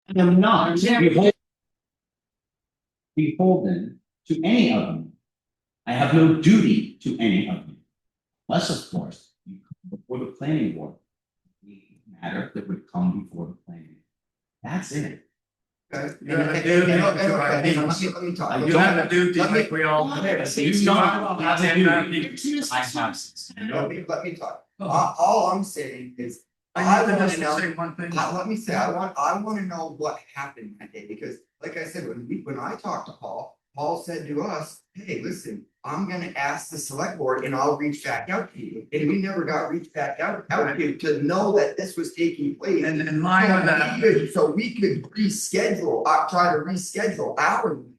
I am not beholden to any of them. I have no duty to any of them. Unless, of course, you come before the planning board. The matter that would come before the planning board. That's it. Okay. You have a duty to Let me talk. You have a duty Let me- like we all. I have. Let me talk. All I'm saying is, I want to know. Say one thing. Let me say, I want to know what happened that day, because like I said, when I talked to Paul, Paul said to us, hey, listen, I'm gonna ask the select board and I'll reach back out to you. And we never got reached back out to you to know that this was taking place. And in line with that. So we could reschedule, try to reschedule our meeting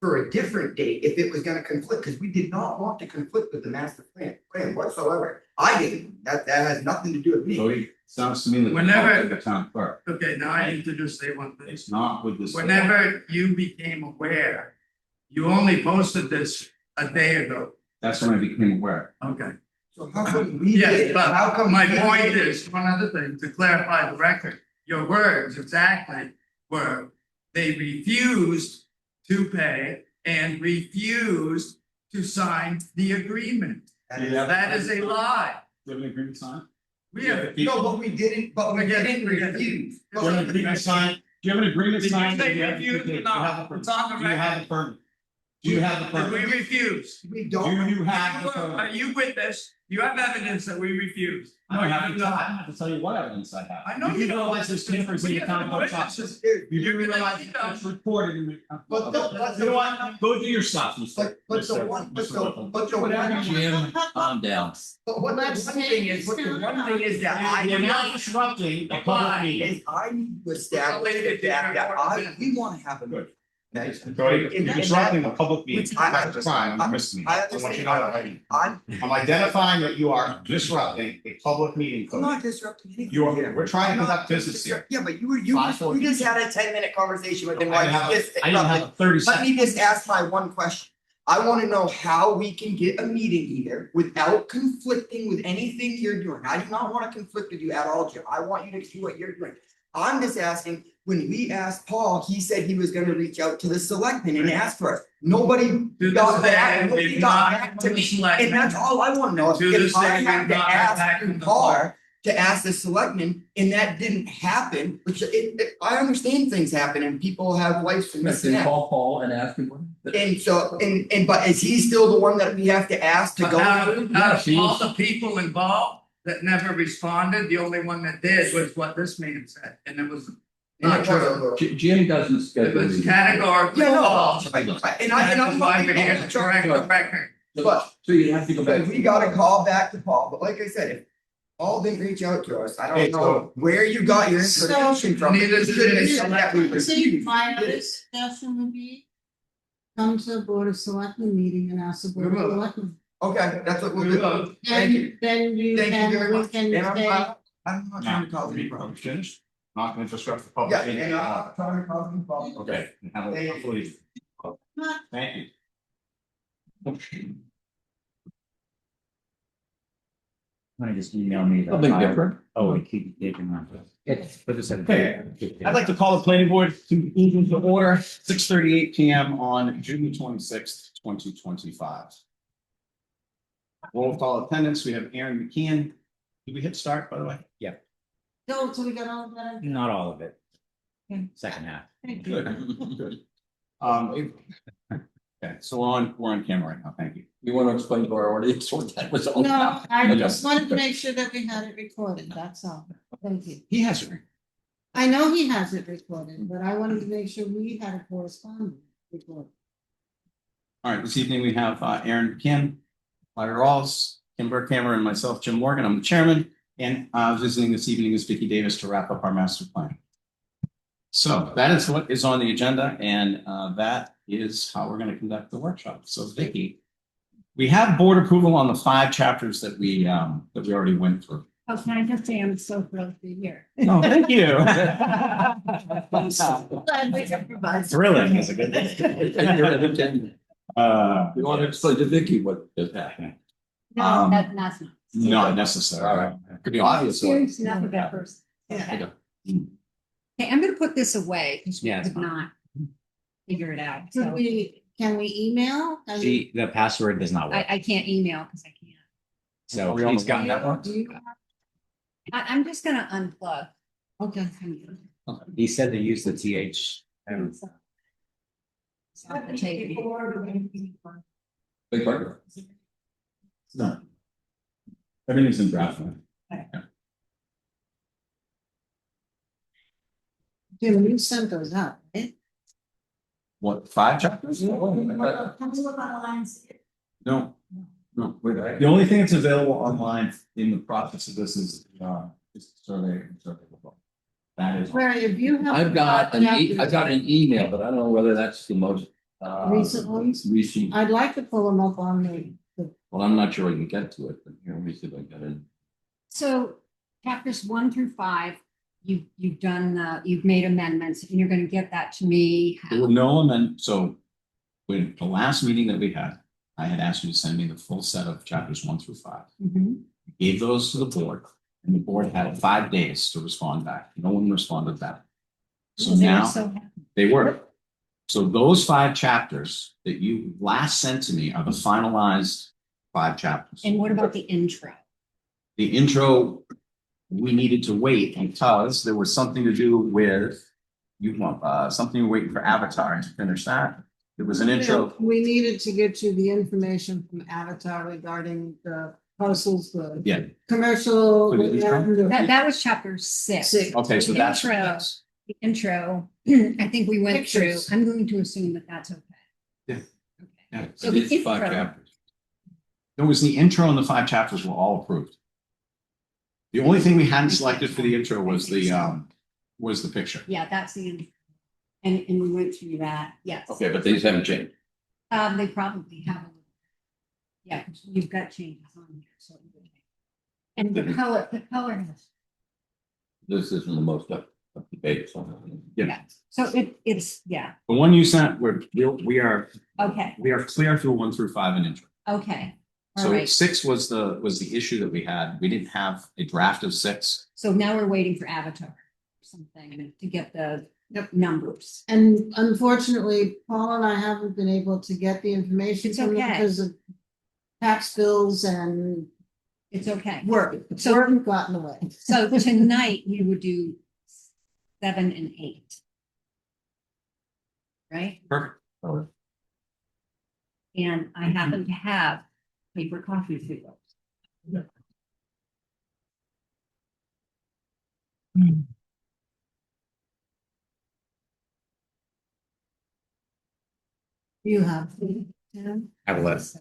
for a different date if it was gonna conflict, because we did not want to conflict with the master plan whatsoever. I didn't, that has nothing to do with me. So it sounds to me like. Whenever- The town clerk. Okay, now I need to just say one thing. It's not with this. Whenever you became aware, you only posted this a day ago. That's when I became aware. Okay. So how come we Yes, did, but how come? my we point did- is, one other thing, to clarify the record, your words exactly were, they refused to pay and refused to sign the agreement. That is a lie. Do you have an agreement signed? We have. No, but we didn't refuse. Do you have an agreement signed? Do you have an agreement Did you signed? say Do you have- refuse do or you not? have the It's on the permit? Do you have the permit? Do you have the Did we permit? refuse? We Do don't. you have the Are permit? you witness? You have evidence that we refused. I don't have to tell you what evidence I have. I know You you do don't. realize there's difference in the town clerk's office. You do You're gonna realize need it's to- recorded in the. But the- You know what? Go do your stuff, Mr. But the one, but the one. Jim, calm down. But what the one thing is, that You're I not disrupting a public meeting. is I need to establish the fact that we wanna have a good. You're disrupting a public meeting. That's a crime, I'm misdemeanor. I I want you to know that. I'm I'm identifying that you are disrupting a public meeting. not disrupting anything. You are, we're trying to conduct business here. Yeah, but you just had a 10-minute conversation with him. I didn't have a 30 Let seconds. me just ask my one question. I wanna know how we can get a meeting here without conflicting with anything you're doing. I do not wanna conflict with you at all, Jim. I want you to do what you're doing. I'm just asking, when we asked Paul, he said he was gonna reach out to the selectmen and ask for us. Nobody To this got day, back, nobody we've got not back to been me. selected. And that's all I wanna know. To this If I day, had we've to not heard back ask from the Paul to ask the selectmen, and that didn't happen, which I understand things happen and people have lives from this and that. Call Paul and ask him. And so, but is he still the one that we have to ask to But go? out of all the people involved that never responded, the only one that did was what this man said, and it was not true. Jim doesn't It schedule was meetings. categorically Yeah, no, false. and That's I'm why not. we're here to correct the record. But So you have to go back. we gotta call back to Paul, but like I said, if Paul didn't reach out to us, I Hey, don't know where you got your information from. Neither You did shouldn't have he. said that we See, received. my other suggestion would be, come to the Board of Selectmen meeting and ask the Board of We will. Selectmen. Okay, that's what we'll We do. will. Thank you. Then you Thank you can, very we much. can And say, I'm not trying to cause any Are we problems. finished? Not gonna disrupt the public Yeah, meeting. and I'm not trying to cause any problems. Okay. Have a- Thank you. Thank you. Want to just email me that? Something different. Oh, we keep taking on. Okay. I'd like to call the planning board to order 6:38 PM on June 26th, 2025. Roll call attendance, we have Aaron McKeon. Did we hit start, by the way? Yeah. no, so we got all of that. Not all of it. Okay. Second half. Thank you. Good, good. Okay, so we're on camera right now, thank you. You want to explain to our audience what that was all No, about? I just wanted to make sure that we had it recorded, that's all. Thank you. He has it. I know he has it recorded, but I wanted to make sure we had a correspondence recorded. All right, this evening we have Aaron McKeon, Larry Rawls, Kim Burkhammer, and myself, Jim Morgan. I'm the chairman. And visiting this evening is Vicki Davis to wrap up our master plan. So that is what is on the agenda, and that is how we're going to conduct the workshop. So Vicki, we have board approval on the 5 chapters that we already went through. Oh, can I just say I'm so thrilled to be here. Oh, thank you. Glad we can provide. Thrilling is a good thing. You want to explain to Vicky what is happening? No, that's not. Not necessary. All right. Could be obvious. Serious enough of that person. Yeah. Okay, I'm gonna put this away because we Yeah, it's could fine. not figure it out. Could So can we email? The password does not work. I can't email because I can't. So Are we on he's the got one network? Do you- I'm just gonna unplug. Okay. He said to use the TH. It's off the table. Big part. No. Everything's in draft. form. Jim, you sent those out, right? What, 5 chapters? No, no, wait, the only thing that's available online in the process of this is survey. That is. Where if you have. I've got an email, but I don't know whether that's the most. Recent ones? Recent, I'd like to pull them up on the, well, I'm not sure I can get to it, but here, let me see if I can get it. So chapters 1 through 5, you've done, you've made amendments and you're gonna get that to me. There were no amendment, so when the last meeting that we had, I had asked you to send me the full set of chapters 1 through 5. Mhm. Gave those to the board, and the board had 5 days to respond back. No one responded back. So They were now so happy. they were. So those 5 chapters that you last sent to me are the finalized 5 chapters. And what about the intro? The intro, we needed to wait because there was something to do with something waiting for Avatar to finish that. There was an intro. we needed to get you the information from Avatar regarding the parcels, the Yeah. commercial. For the intro? That was chapter 6. Six. Okay, so The that's. intro. The intro, I think we went through. Pictures. I'm going to assume that that's okay. Yeah. Okay. Yeah. So the It's 5 intro, chapters. There was the intro and the 5 chapters were all approved. The only thing we hadn't selected for the intro was the picture. yeah, that's the intro. And we went through that, yes. Okay, but these haven't changed. They probably have. Yeah, 'cause you've got changes on here, so. And the color has, This isn't the most up to date. So. yeah, so it's, yeah, The one you sent, we are okay, clear through 1 through 5 in intro. okay. All So right, 6 was the issue that we had. We didn't have a draft of 6. so now we're waiting for Avatar, or something to get the numbers. And unfortunately, Paul and I haven't been able to get the information It's from them okay. because of tax bills and It's okay. work. So- Work have gotten away. So tonight we would do 7 and 8. Right? Perfect. And I happen to have paper copies of those. You have, Tim? Have a list.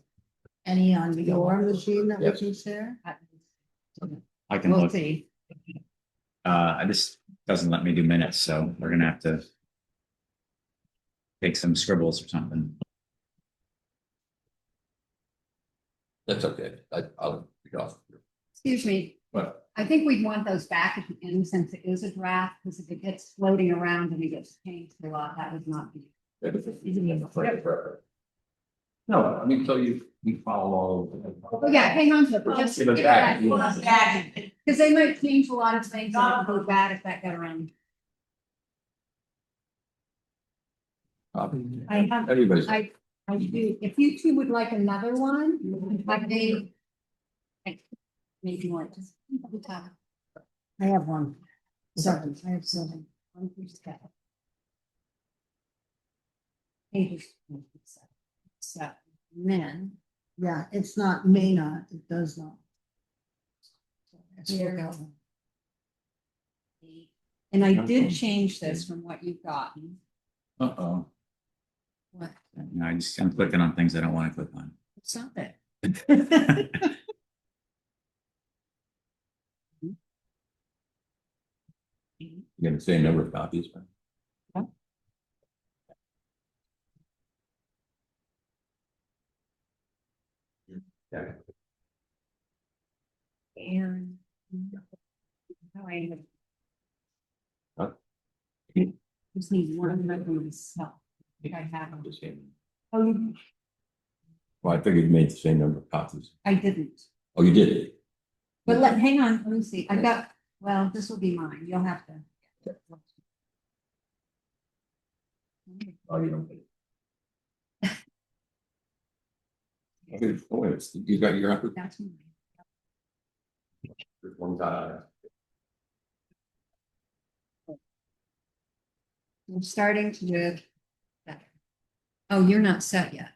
Any on your machine that we can share? I can We'll look. see. This doesn't let me do minutes, so we're gonna have to take some scribbles or something. That's okay. I'll be off. Excuse me, But I think we'd want those back at the end since it is a draft, because if it gets floating around and it gets changed a lot, that would not be. No, I mean, so you follow all. Oh, yeah, hang on to it, but just. Give it back. Because they might change a lot of things, and it would go bad if that got around. I have, Anybody's. I do, if you two would like another one, like they. Maybe one, just. I have one. 7, I have 7. 1 through 7. Pages 1 through 7. So, and then. Yeah, it's not, may not, it does not. Let's look Here. out. And I did change this from what you've gotten. Uh-oh. What? No, I'm clicking on things I don't want to click on. It's not there. You got the same number of copies, right? Yeah. And. How I have. Huh? Just need one of them myself. I think I have them. The same. Oh, Well, I figured you made the same number of copies. I didn't. Oh, you did? But hang on, let me see. I've got, well, this will be mine. You'll have to. Oh, you don't. Okay, oh, you got your, That's mine. one guy. I'm starting to do better. Oh, you're not set yet.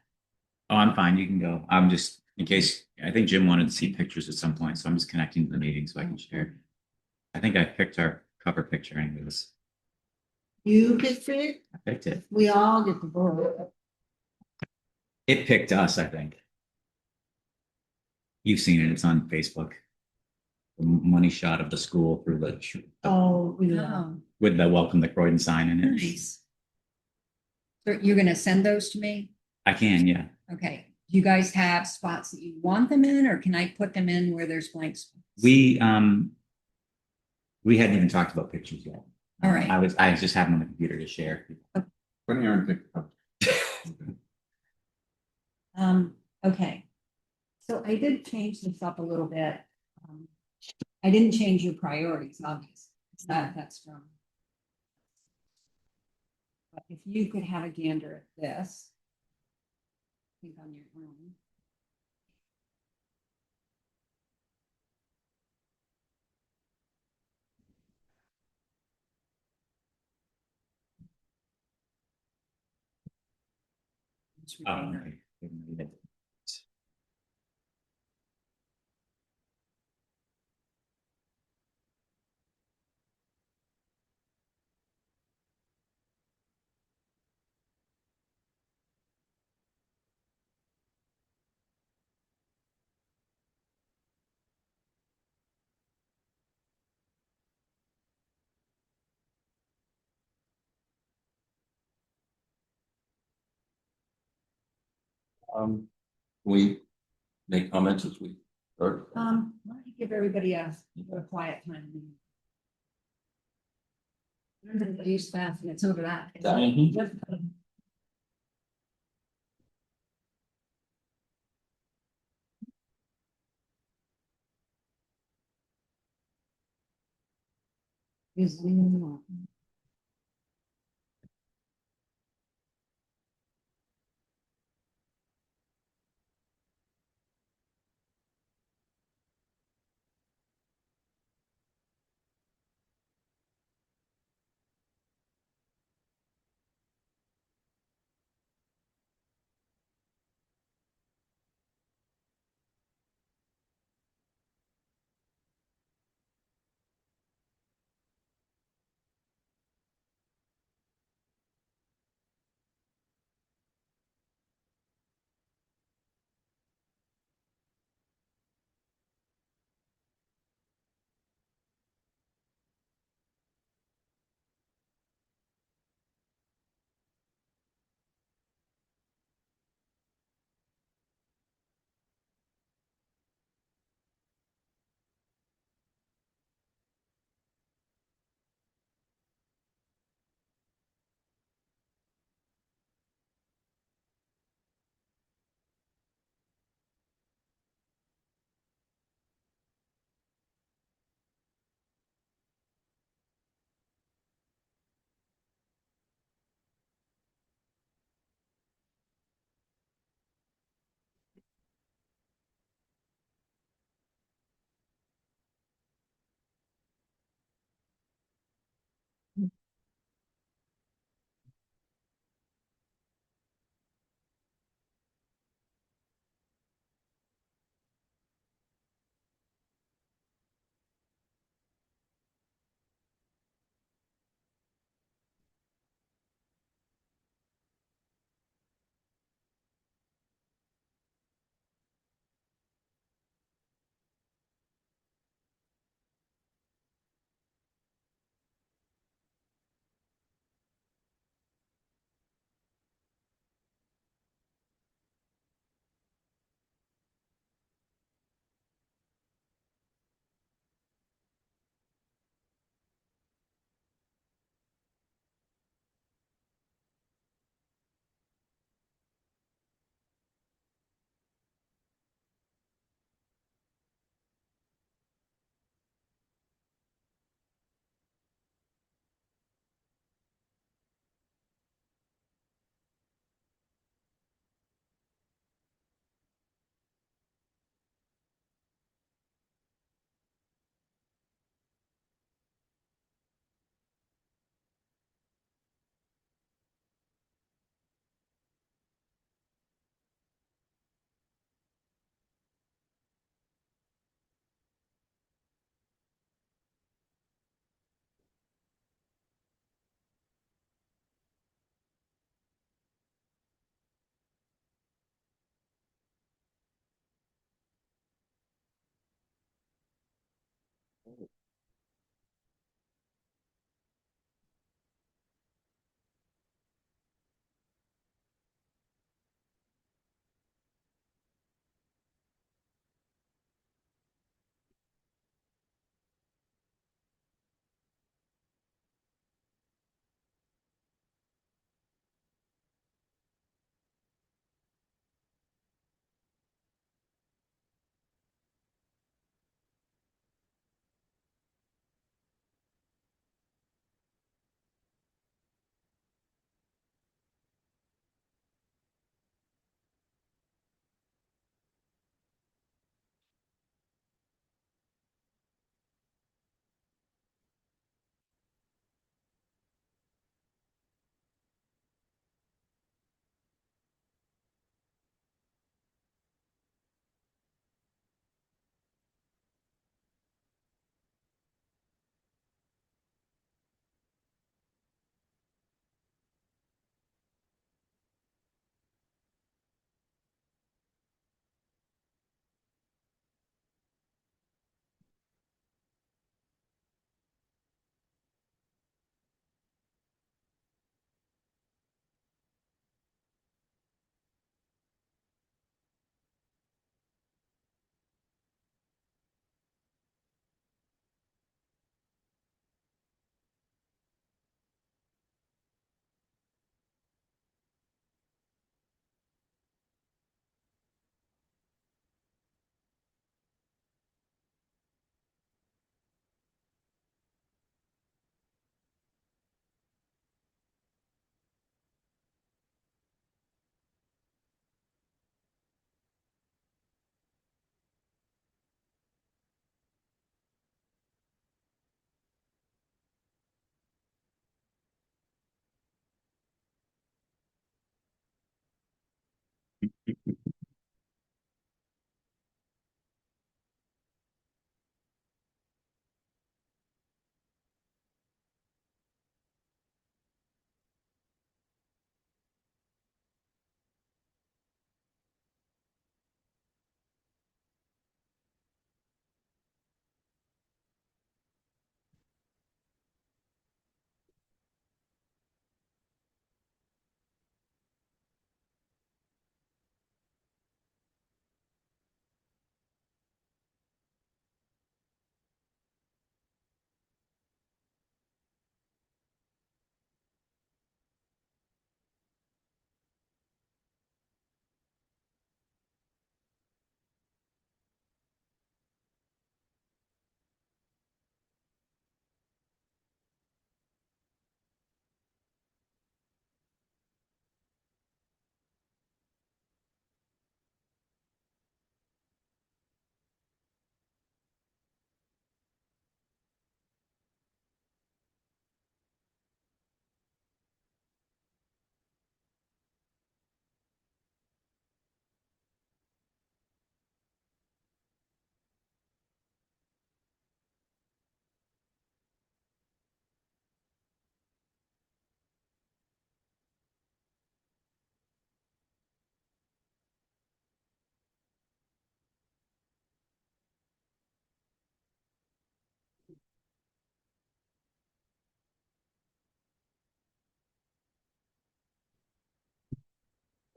Oh, I'm fine. You can go. I'm just, in case, I think Jim wanted to see pictures at some point, so I'm just connecting to the meeting so I can share. I think I picked our cover picture anyways. You picked it, I picked it. we all get the vote. It picked us, I think. You've seen it. It's on Facebook. The money shot of the school through Oh, yeah. Oh, with the welcome to Croydon sign in it. nice. So you're gonna send those to me? I can, yeah. Okay. Do you guys have spots that you want them in, or can I put them in where there's blank spots? We hadn't even talked about pictures yet. All right. I was just having on the computer to share. When Aaron picked up. Okay. So I did change this up a little bit. I didn't change your priorities, obviously. That's from. But if you could have a gander at this. I think on your own. Just Oh, reading that. okay. We make comments as we, or, Why don't you give everybody a quiet time? Use fast and it's over that. Is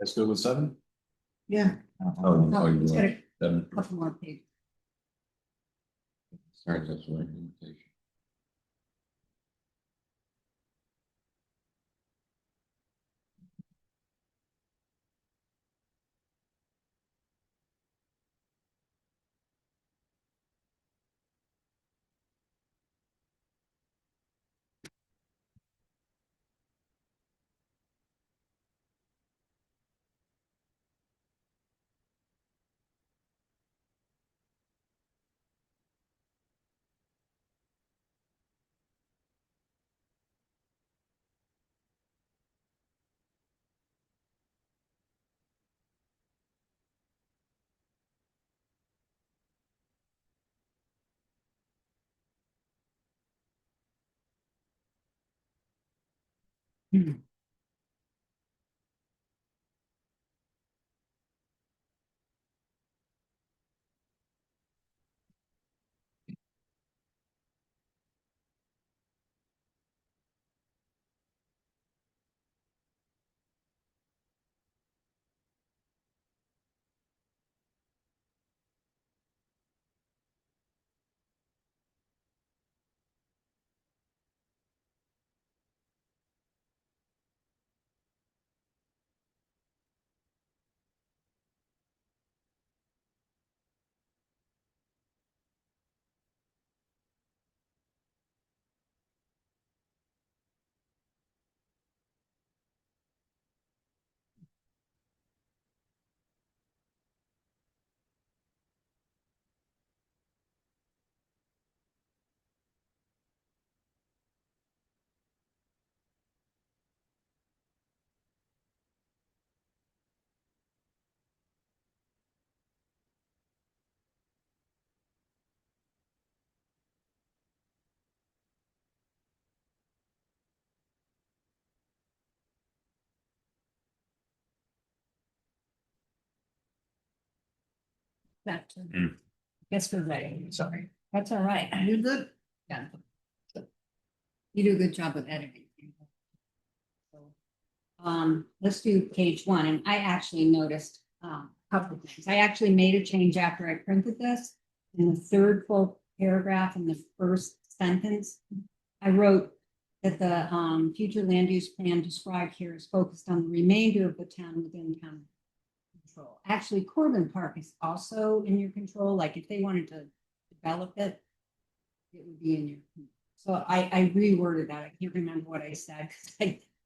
Let's go with 7. Yeah, Oh, Oh, you it's got want a 7? couple more pages. Sorry, that's one invitation. Back to. Mm. Guess we're ready. Sorry. That's all right. you good? Yeah. You do a good job of editing. So, let's do page 1, and I actually noticed a couple of things. I actually made a change after I printed this. In the third full paragraph in the first sentence, I wrote that the future land use plan described here is focused on the remainder of the town within town control. Actually, Corbin Park is also in your control. Like if they wanted to develop it, it would be in your. So I reworded that. I can't remember what I said because I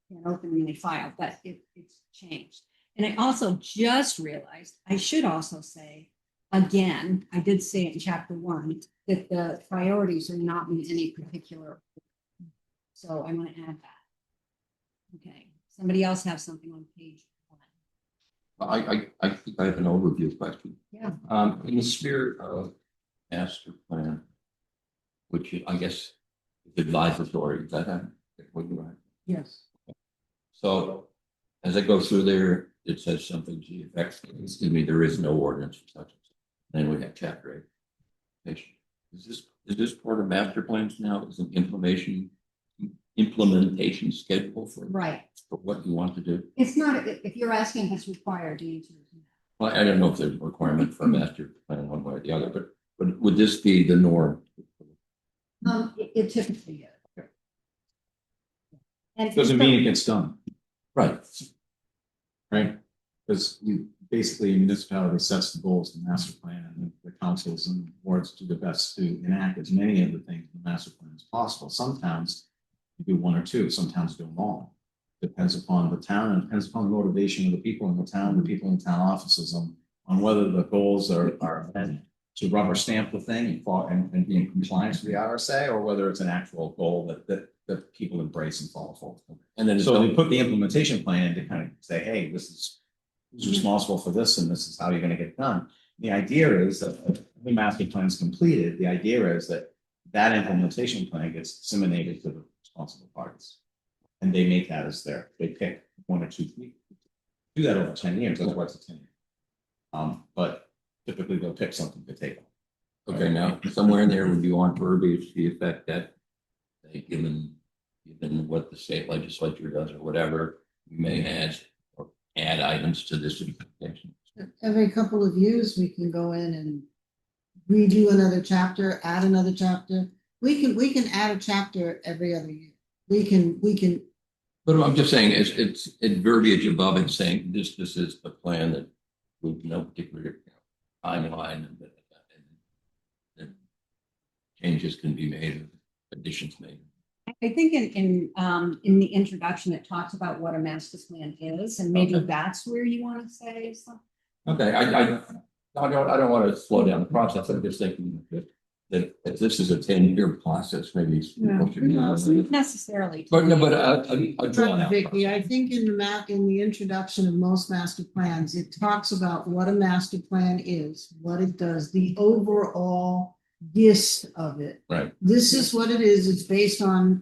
can't open the file, but it's changed. And I also just realized I should also say, again, I did say it in chapter 1, that the priorities are not in any particular order. So I'm going to add that. Okay. Somebody else have something on page 1. I think I have an overview question. Yeah. In the spirit of master plan, which I guess is advisory, is that what you're right? Yes. So as I go through there, it says something to the effect, excuse me, there is no ordinance for such. Then we have chapter 8. Is this part of master plans now? Is an implementation schedule for Right. what you want to do? It's not, if you're asking if it's required, the answer is no. Well, I don't know if there's a requirement for a master plan one way or the other, but would this be the norm? It typically is. And Doesn't mean it gets done, Right. right? Because you basically a municipality sets the goals, the master plan, and the councils and boards do the best to enact as many of the things in the master plan as possible. Some towns you do 1 or 2, some towns do them all. Depends upon the town and depends upon the motivation of the people in the town, the people in town offices on whether the goals are meant to rubber stamp the thing and be in compliance with the RSA, or whether it's an actual goal that people embrace and follow forward. And then So we put the implementation plan to kind of say, hey, this is who's responsible for this, and this is how you're gonna get it done. The idea is that if the master plan is completed, the idea is that that implementation plan gets disseminated to the responsible parties. And they make that as they pick 1 or 2 people. Do that over 10 years, that's why it's a 10 year. But typically they'll pick something to take on. Okay, now somewhere in there would you want verbiage to the effect that given what the state legislature does or whatever, we may add or add items to this application. Every couple of years, we can go in and redo another chapter, add another chapter. We can add a chapter every other year. We can, But I'm just saying, it's verbiage above it saying this is the plan that with no particular timeline and that changes can be made, additions made. I think in the introduction, it talks about what a master plan is, and maybe Okay. that's where you want to say something. Okay, I don't want to slow down the process. I'm just thinking that if this is a 10-year process, maybe people should be. Not necessarily. But no, but a drawn out. Vicky, I process. think in the introduction of most master plans, it talks about what a master plan is, what it does, the overall gist of it. Right. This is what it is. It's based on,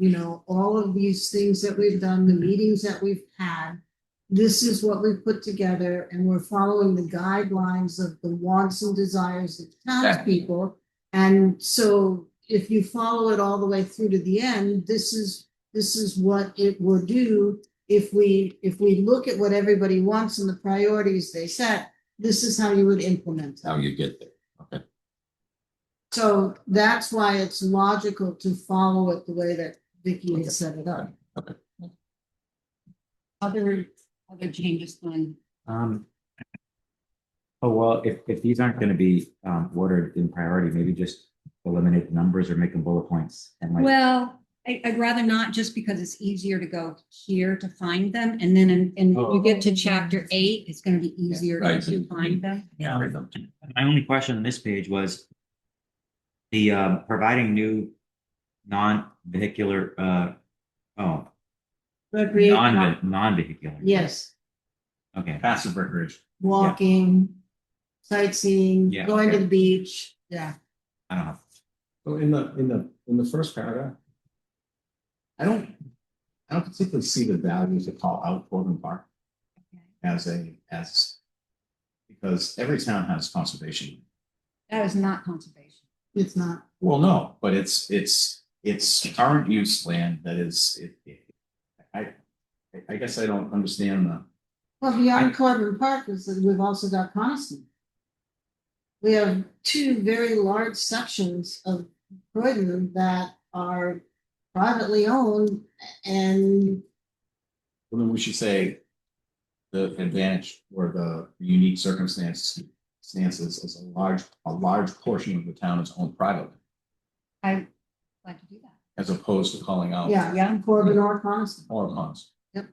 all of these things that we've done, the meetings that we've had. This is what we've put together, and we're following the guidelines of the wants and desires of townspeople. And so if you follow it all the way through to the end, this is what it will do. If we look at what everybody wants and the priorities they set, this is how you would implement it. How you get there. Okay. So that's why it's logical to follow it the way that Vicky has set it up. Okay. Other changes then. Oh, well, if these aren't gonna be ordered in priority, maybe just eliminate the numbers or make them bullet points and like. Well, I'd rather not, just because it's easier to go here to find them, and then when you get to chapter 8, it's gonna be easier Right. to find them. Yeah. My only question on this page was the providing new non-vehicular, Recreation, non-vehicular. yes, Okay. Passive recreation. walking, sightseeing, Yeah, going to okay. the beach, yeah. I don't know. So in the first paragraph, I don't particularly see the value to call out Corbin Park as because every town has conservation. That is not conservation. It's not. Well, no, but it's current use land that is, I guess I don't understand the. Well, beyond Corbin Park is that we've also got Coniston. We have two very large sections of Croydon that are privately owned, and Well, then we should say the advantage or the unique circumstances is a large portion of the town is owned privately, I'd like to do that. as opposed to calling out. yeah, Corbin or Coniston. All at once. Yep.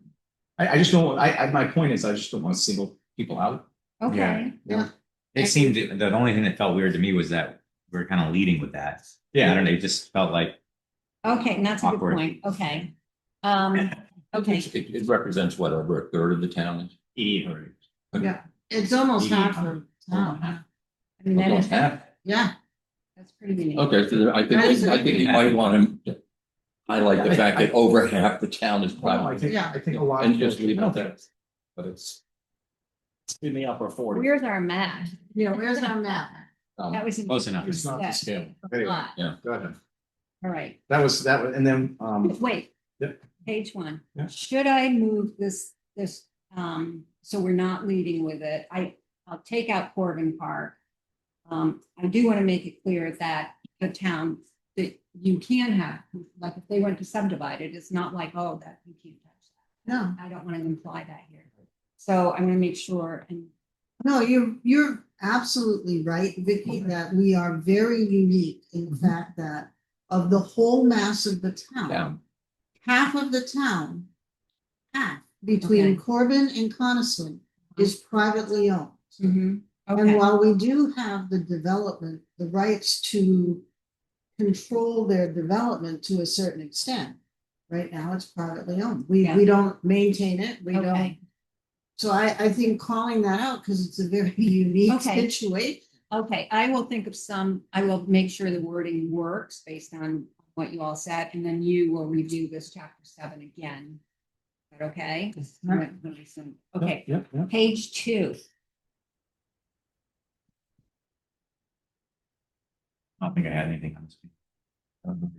I just don't, my point is, I just don't want to single people out. Okay. Yeah. It seemed, the only thing that felt weird to me was that we're kind of leading with that. I don't know, it just felt like. Okay, and that's a good Awkward. point. Okay. Okay. It represents what, over a third of the town is? Yeah, it's almost half of town. I mean, that Almost is, half. Yeah, that's pretty unique. Okay, so I think you might want to highlight the fact that over half the town is Well, private. Yeah. I think a lot. And of just people leave it know at that. that, but it's in the upper 40. Where's our map? yeah, where's our map? That was. Close enough. It's not the scale. Anyway, Lot. go ahead. All right. That was, and then, Wait. Yep. Page 1. Yeah. Should I move this, so we're not leading with it? I'll take out Corbin Park. I do want to make it clear that the town, that you can have, like if they went to subdivide it, it's not like, oh, that you can't touch that. No, I don't want to imply that here. So I'm going to make sure, and no, you're absolutely right, Vicky, that we are very unique in the fact that of the whole mass of the town, Down. half of the town, half between Okay. Corbin and Coniston is privately owned. And okay, while we do have the development, the rights to control their development to a certain extent, right now it's privately owned. We Yeah. don't maintain it, we don't. Okay. So I think calling that out, because it's a very unique Okay. situation. okay. I will think of some, I will make sure the wording works based on what you all said, and then you will review this chapter 7 again. Is that okay? Okay, yeah. page 2. I don't think I had anything on this.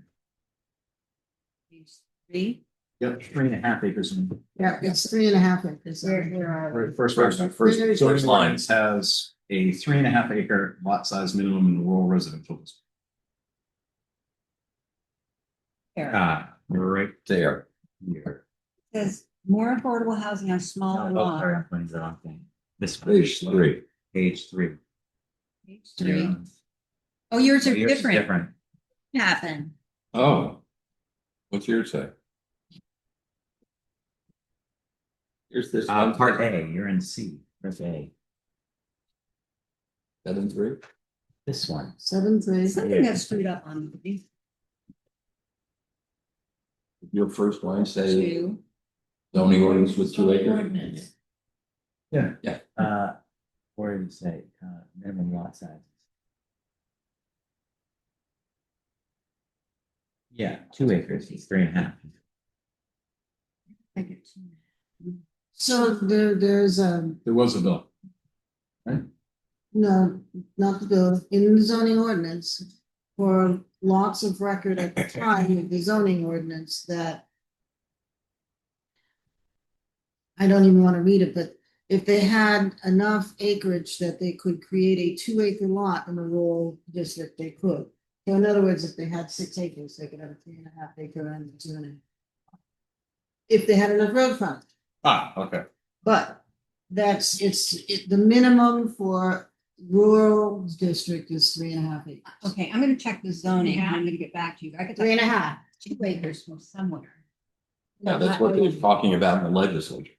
Page 3. Yep, 3.5 acres. Yeah, it's 3.5 acres. Where are we? First, There's- zoning ordinance has a 3.5 acre lot size minimum in the rural residential district. You're right There. here. Says more affordable housing on smaller Oh, sorry, lots. I'm putting the wrong thing. This Page 3. Page 3. Page 3. Oh, yours are Yours is different. different. What happened? Oh. What's yours say? Here's this. Part A, you're in C. There's A. 7-3. This one. 7-3. Something got screwed up on these Your first line say two. zoning ordinance with 2 acres. Ordinance. Where did it say, minimum lot size? Yeah, 2 acres, it's 3.5. I get two. So there's There was a bill. no, not the bill, in the zoning ordinance for lots of record at the time of the zoning ordinance that I don't even want to read it, but if they had enough acreage that they could create a 2 acre lot in a rural district, they could. So in other words, if they had 6 acres, they could have a 3.5 acre and 2.5. If they had enough road frontage. Ah, okay. But the minimum for rural district is 3.5 acres. Okay, I'm gonna check the zoning and I'm gonna get back to you. I could. 3.5. 2 acres from somewhere. Yeah, that's what they're talking about in the legislature.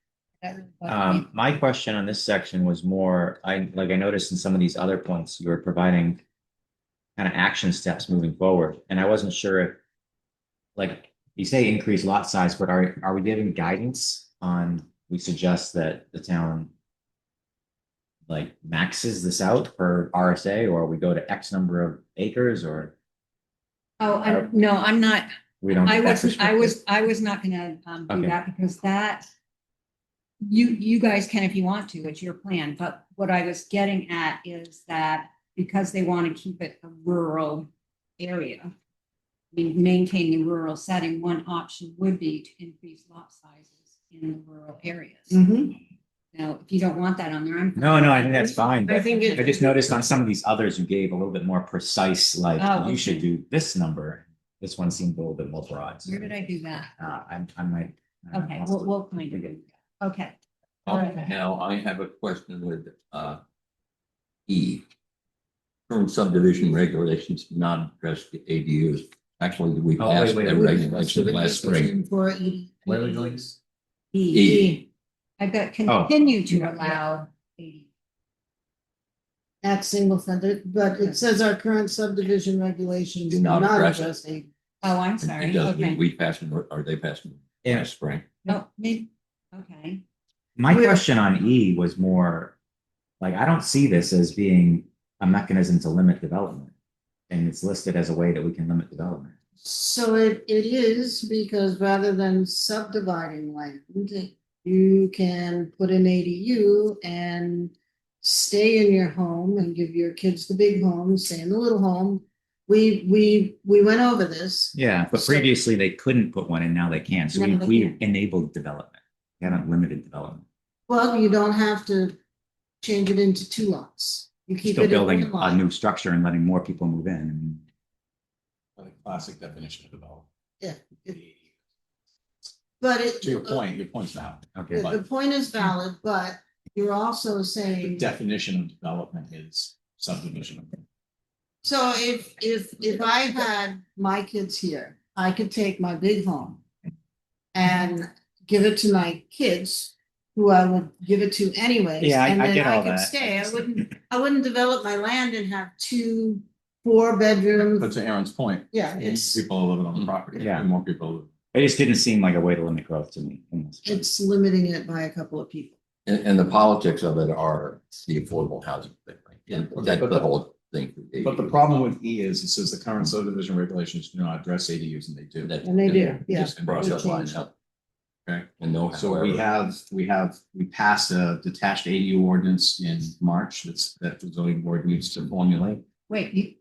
My question on this section was more, I noticed in some of these other points, you were providing kind of action steps moving forward, and I wasn't sure if, like, you say increase lot size, but are we giving guidance on, we suggest that the town like maxes this out for RSA, or we go to X number of acres, or Oh, no, I'm not. we don't? I get that I was not gonna do Okay. that because that. You guys can if you want to, it's your plan, but what I was getting at is that because they want to keep it a rural area. Maintain the rural setting, one option would be to increase lot sizes in the rural areas. Now, if you don't want that on there, I'm. No, I think that's fine. I But think I just noticed on some of these others, you gave a little bit more precise, like, Oh, you should okay. do this number. This one seemed a little bit more broad. Where did I do that? I might. Okay, we'll kind of, okay. Now, I have a question with E. Current subdivision regulations do not address the ADUs. Actually, we Oh, passed wait, that wait. regulation last spring. For Where are we going? E. I've got continue to allow. at single family, but it says our current subdivision regulations Do do not not address it. address ADUs. Oh, I'm It sorry, does, okay. we passed them, or they passed them Yeah. last spring. No, maybe, okay. My question on E was more, like, I don't see this as being a mechanism to limit development. And it's listed as a way that we can limit development. So it is because rather than subdividing land, you can put an ADU and stay in your home and give your kids the big home, stay in the little home. We went over this. Yeah, but So- previously they couldn't put one and now they can. So Now they we can. enabled development. We haven't limited development. Well, you don't have to change it into 2 lots. You keep Still it in building 1 lot. a new structure and letting more people move in. The classic definition of development. Yeah. But To your point's valid. Okay. the point is valid, but you're also The saying, definition of development is subdivision. so if I had my kids here, I could take my big home and give it to my kids, who I would give it to anyways. Yeah, and I then get all could that. stay. I wouldn't develop my land and have 2 4-bedroom. But to Aaron's point, Yeah, it's people are living on the property. Yeah. And more people live. It just didn't seem like a way to limit growth to me. in this. it's limiting it by a couple of people. And the politics of it are the affordable housing thing. Right? And that's the whole thing. But the problem with E is it says the current subdivision regulations do not address ADUs, and they do. And they do, yeah. Just cross that line changed. out. Okay. And no, So we passed a detached ADU ordinance in March that the zoning board needs to formulate. Wait, you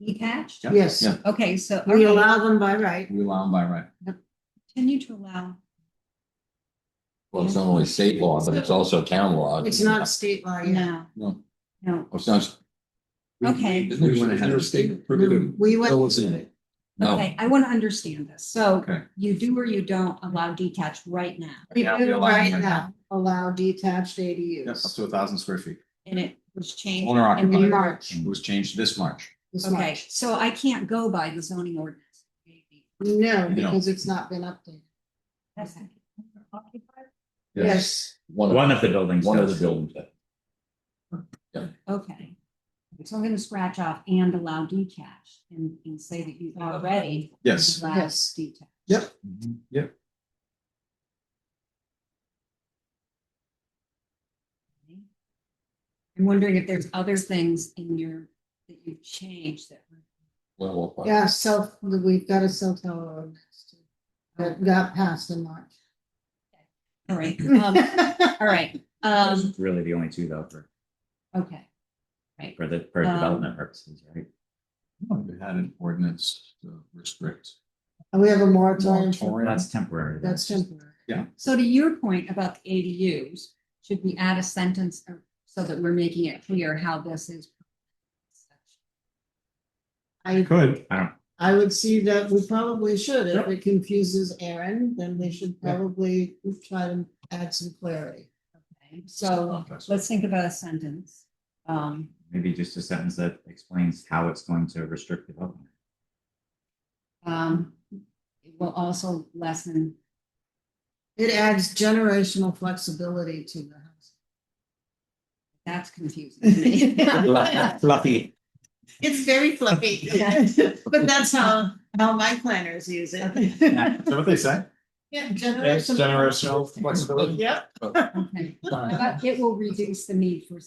detached? Yeah. Yes, Yeah. Okay, so. we allow them by right. We allow them by right. Continue to allow Well, it's not only state law, but it's also town law. It's not state law yet. No, No, no, it's not. Okay. Isn't there- We went ahead. is there a state prohibited? We went. Bill was in it. No. okay, I want to understand this. So Okay. you do or you don't allow detached right now? We Yeah, we do allow right right now allow detached Yeah, up ADUs. to 1,000 square feet. And it was changed Owner in occupied. March. It was changed this March. this Okay, March. so I can't go by the zoning ordinance. No, You because it's not been updated. Okay. Yes. One of the buildings. One of does. the buildings. Okay. So I'm gonna scratch off and allow detached and say that you already. Yes. allow Yes. detached. Yep. Mhm. Yep. I'm wondering if there's other things in your, that you've changed that. Well, Yeah, we've got a cell tower ordinance too. That got passed in March. All right, all right, Those are really the only two though okay. for development purposes, right? We had an ordinance to restrict. And we have a moratorium. Moratorium. That's temporary. That's temporary. So to your point about the ADUs, should we add a sentence so that we're making it clear how this is? I, Could. I would see that we probably should. If it confuses Aaron, then we should probably try to add some clarity. Okay, so let's think about a sentence. Maybe just a sentence that explains how it's going to restrict development. It will also lessen, It adds generational flexibility to the house. that's confusing to me. Fluffy. It's very fluffy, but that's how my planners use it. Is that what they say? Yeah, Generational flexibility. Yep. Okay, but it will reduce the need for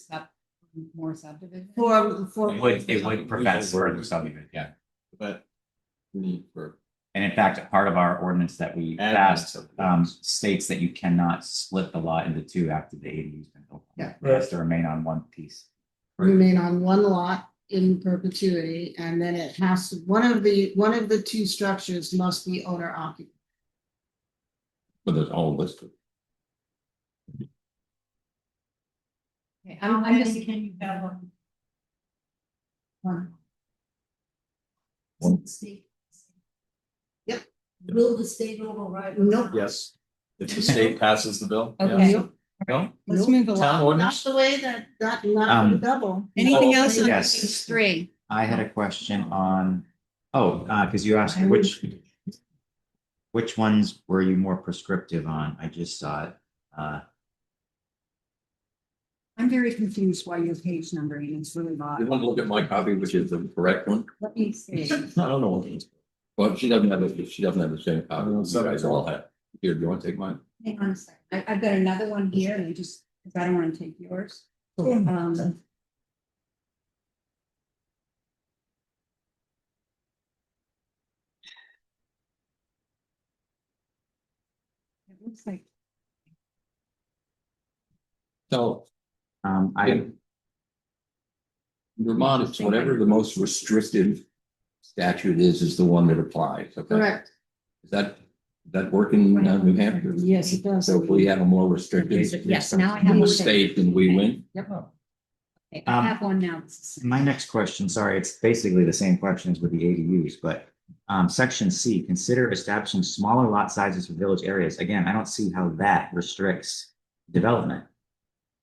more subdivision. It would prevent further subdivision, yeah. But need for. And in fact, part of our ordinance that we passed states that you cannot split the lot into two after the ADU's been built. Yeah. It has to remain on one piece. Remain on one lot in perpetuity, and then it has to, one of the two structures must be owner occupied. But it's all listed. Okay, I'm just, can you have one? One. Yep. will the state override? Nope. Yes. If the state passes the bill. Okay. yes. Let's move Town along. ordinance. Not the way that, not the double. Anything else on Yes. page 3? I had a question on, because you asked which ones were you more prescriptive on? I just saw it. I'm very confused why your page numbering is really You odd. want to look at my copy, which is the correct one? Let me see. I don't know. Well, she doesn't have the same copy. You guys all have. Here, do you want to take mine? Hang on a second. I've got another one here, and because I don't want to take yours. It looks like, So I Vermont, it's whatever the most restrictive statute is the one that applies. Okay? Correct. Is that working in New Hampshire? Yes, it does. So if we have a more restrictive yes, now I have one. state, then we win. Yep. Okay, I have one now. This is- My next question, sorry, it's basically the same question as with the ADUs, but section C, consider establishing smaller lot sizes for village areas. Again, I don't see how that restricts development,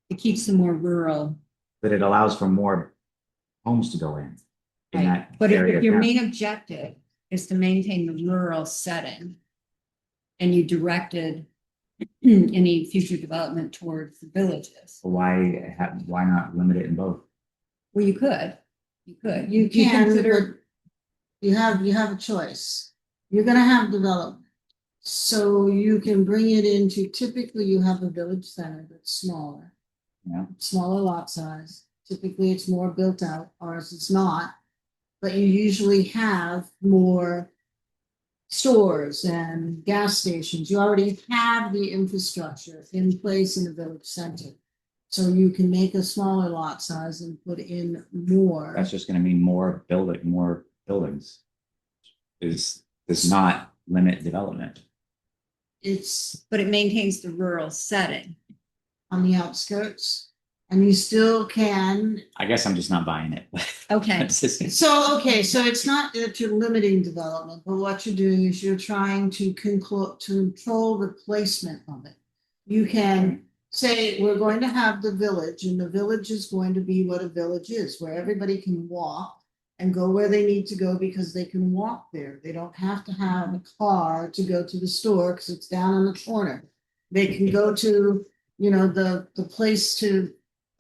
It keeps them more rural. but it allows for more homes to go in. Right. That But area if your of town. main objective is to maintain the rural setting and you directed any future development towards the villages, Why not limit it in both? well, you could. You can, consider, but you have a choice. You're gonna have development. So you can bring it into, typically you have a village center that's smaller. Yeah. Smaller lot size. Typically it's more built out, ours is not. But you usually have more stores and gas stations. You already have the infrastructure in place in the village center. So you can make a smaller lot size and put in more. That's just gonna mean more buildings. Does not limit development. it's But it maintains the rural setting. on the outskirts. And you still can, I guess I'm just not buying it. Okay. It's just- so, okay, so it's not that you're limiting development, but what you're doing is you're trying to control the placement of it. You can say, we're going to have the village, and the village is going to be what a village is, where everybody can walk and go where they need to go because they can walk there. They don't have to have a car to go to the store because it's down on the corner. They can go to, the place to,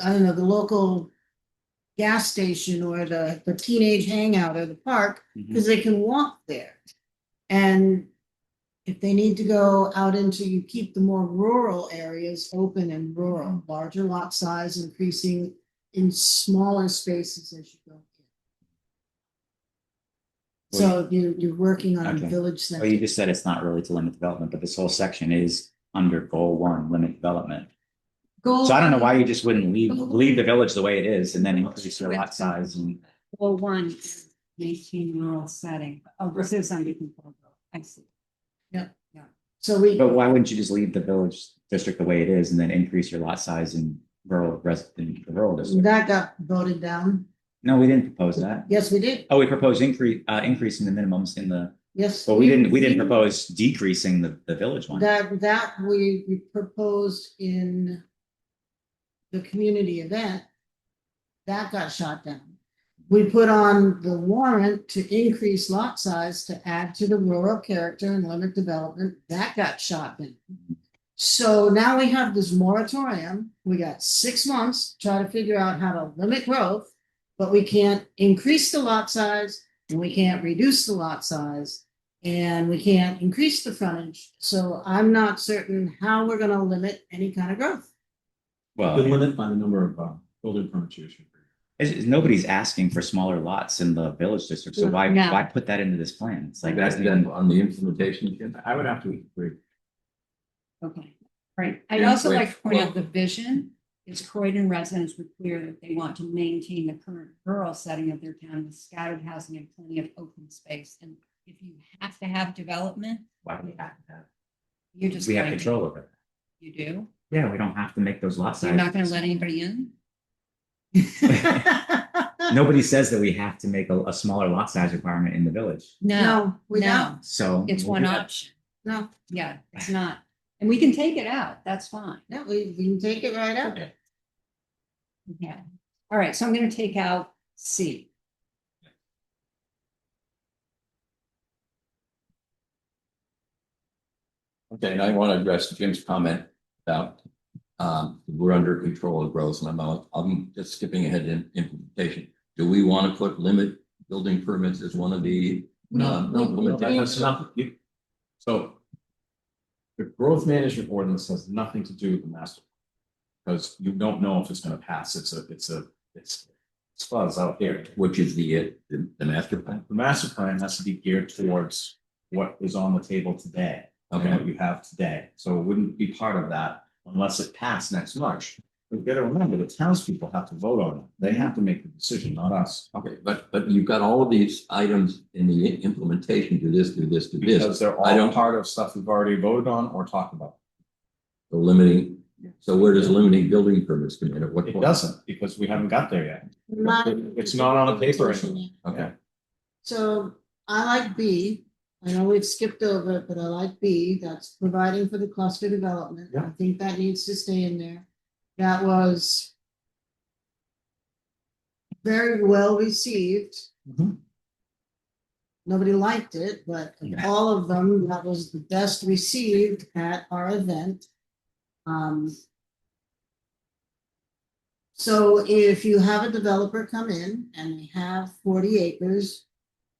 I don't know, the local gas station or the teenage hangout or the park, because they can walk there. And if they need to go out into, you keep the more rural areas open and rural, larger lot size, increasing in smaller spaces as you go. So you're working on a Okay. village Well, you center. just said it's not really to limit development, but this whole section is under goal 1, limit development. So I don't know why you just wouldn't leave the village the way it is and then increase your lot size and. Well, one is maintain rural setting. Oh, this is under control. I see. So we, But why wouldn't you just leave the village district the way it is and then increase your lot size in in the rural district? that got voted down. No, we didn't propose that. Yes, we did. Oh, we proposed increasing the minimums in the, Yes. but we didn't propose decreasing the village one. That we proposed in the community event. That got shot down. We put on the warrant to increase lot size to add to the rural character and limit development. That got shot down. So now we have this moratorium. We got 6 months to try to figure out how to limit growth, but we can't increase the lot size and we can't reduce the lot size and we can't increase the frontage. So I'm not certain how we're gonna limit any kind of growth. The limit by the number of building permits you issue. Nobody's asking for smaller lots in the village district, so No. why put that into this plan? It's like That's then on the implementation. Jim? I would have to agree. Okay, right. I'd Yeah, also wait, like to point well- out the vision is Croydon residents were clear that they want to maintain the current rural setting of their town with scattered housing and plenty of open space. And if you have to have development, Why do we have to have? you're just. We have going to- control over it. You do? Yeah, we don't have to make those lot sizes. You're not gonna let anybody in? Nobody says that we have to make a smaller lot size requirement in the village, No, we No, don't. so. it's we'll one do that. option. No, Yeah, it's not. And we can take it out. That's fine. no, we can take it right out. Yeah. All right, so I'm gonna take out C. Okay, and I want to address Jim's comment about we're under control of growth, and I'm just skipping ahead in implementation. Do we want to put limit building permits as one of the That's nothing. So the growth management ordinance has nothing to do with the master. Because you don't know if it's gonna pass. It's fuzz out here. which is the master plan? The master plan has to be geared towards what is on the table today. And Okay. what you have today. So it wouldn't be part of that unless it passed next March. We've got to remember, the townspeople have to vote on it. They have to make the decision, not us. Okay, but you've got all of these items in the implementation, do this, do this, do this. Because they're I all don't- part of stuff we've already voted on or talked about. The limiting, so where does limiting building permits come in? At what It point? doesn't, because we haven't got there yet. Not- It's not on a paper anymore. Okay, So I like B. I know we've skipped over it, but I like B. That's providing for the cluster development. I Yeah. think that needs to stay in there. That was very well received. Mhm. Nobody liked it, but of Yeah. all of them, that was the best received at our event. So if you have a developer come in and they have 40 acres,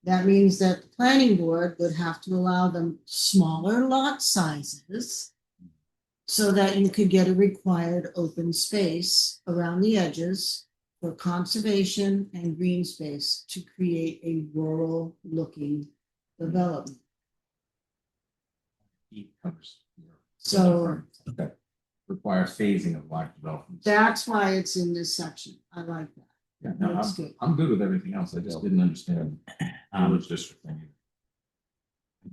that means that the planning board would have to allow them smaller lot sizes so that you could get a required open space around the edges for conservation and green space to create a rural looking development. It covers. So Okay. Require phasing of large developments. that's why it's in this section. I like that. Yeah, no, That's good. I'm good with everything else. I just didn't understand village district thing.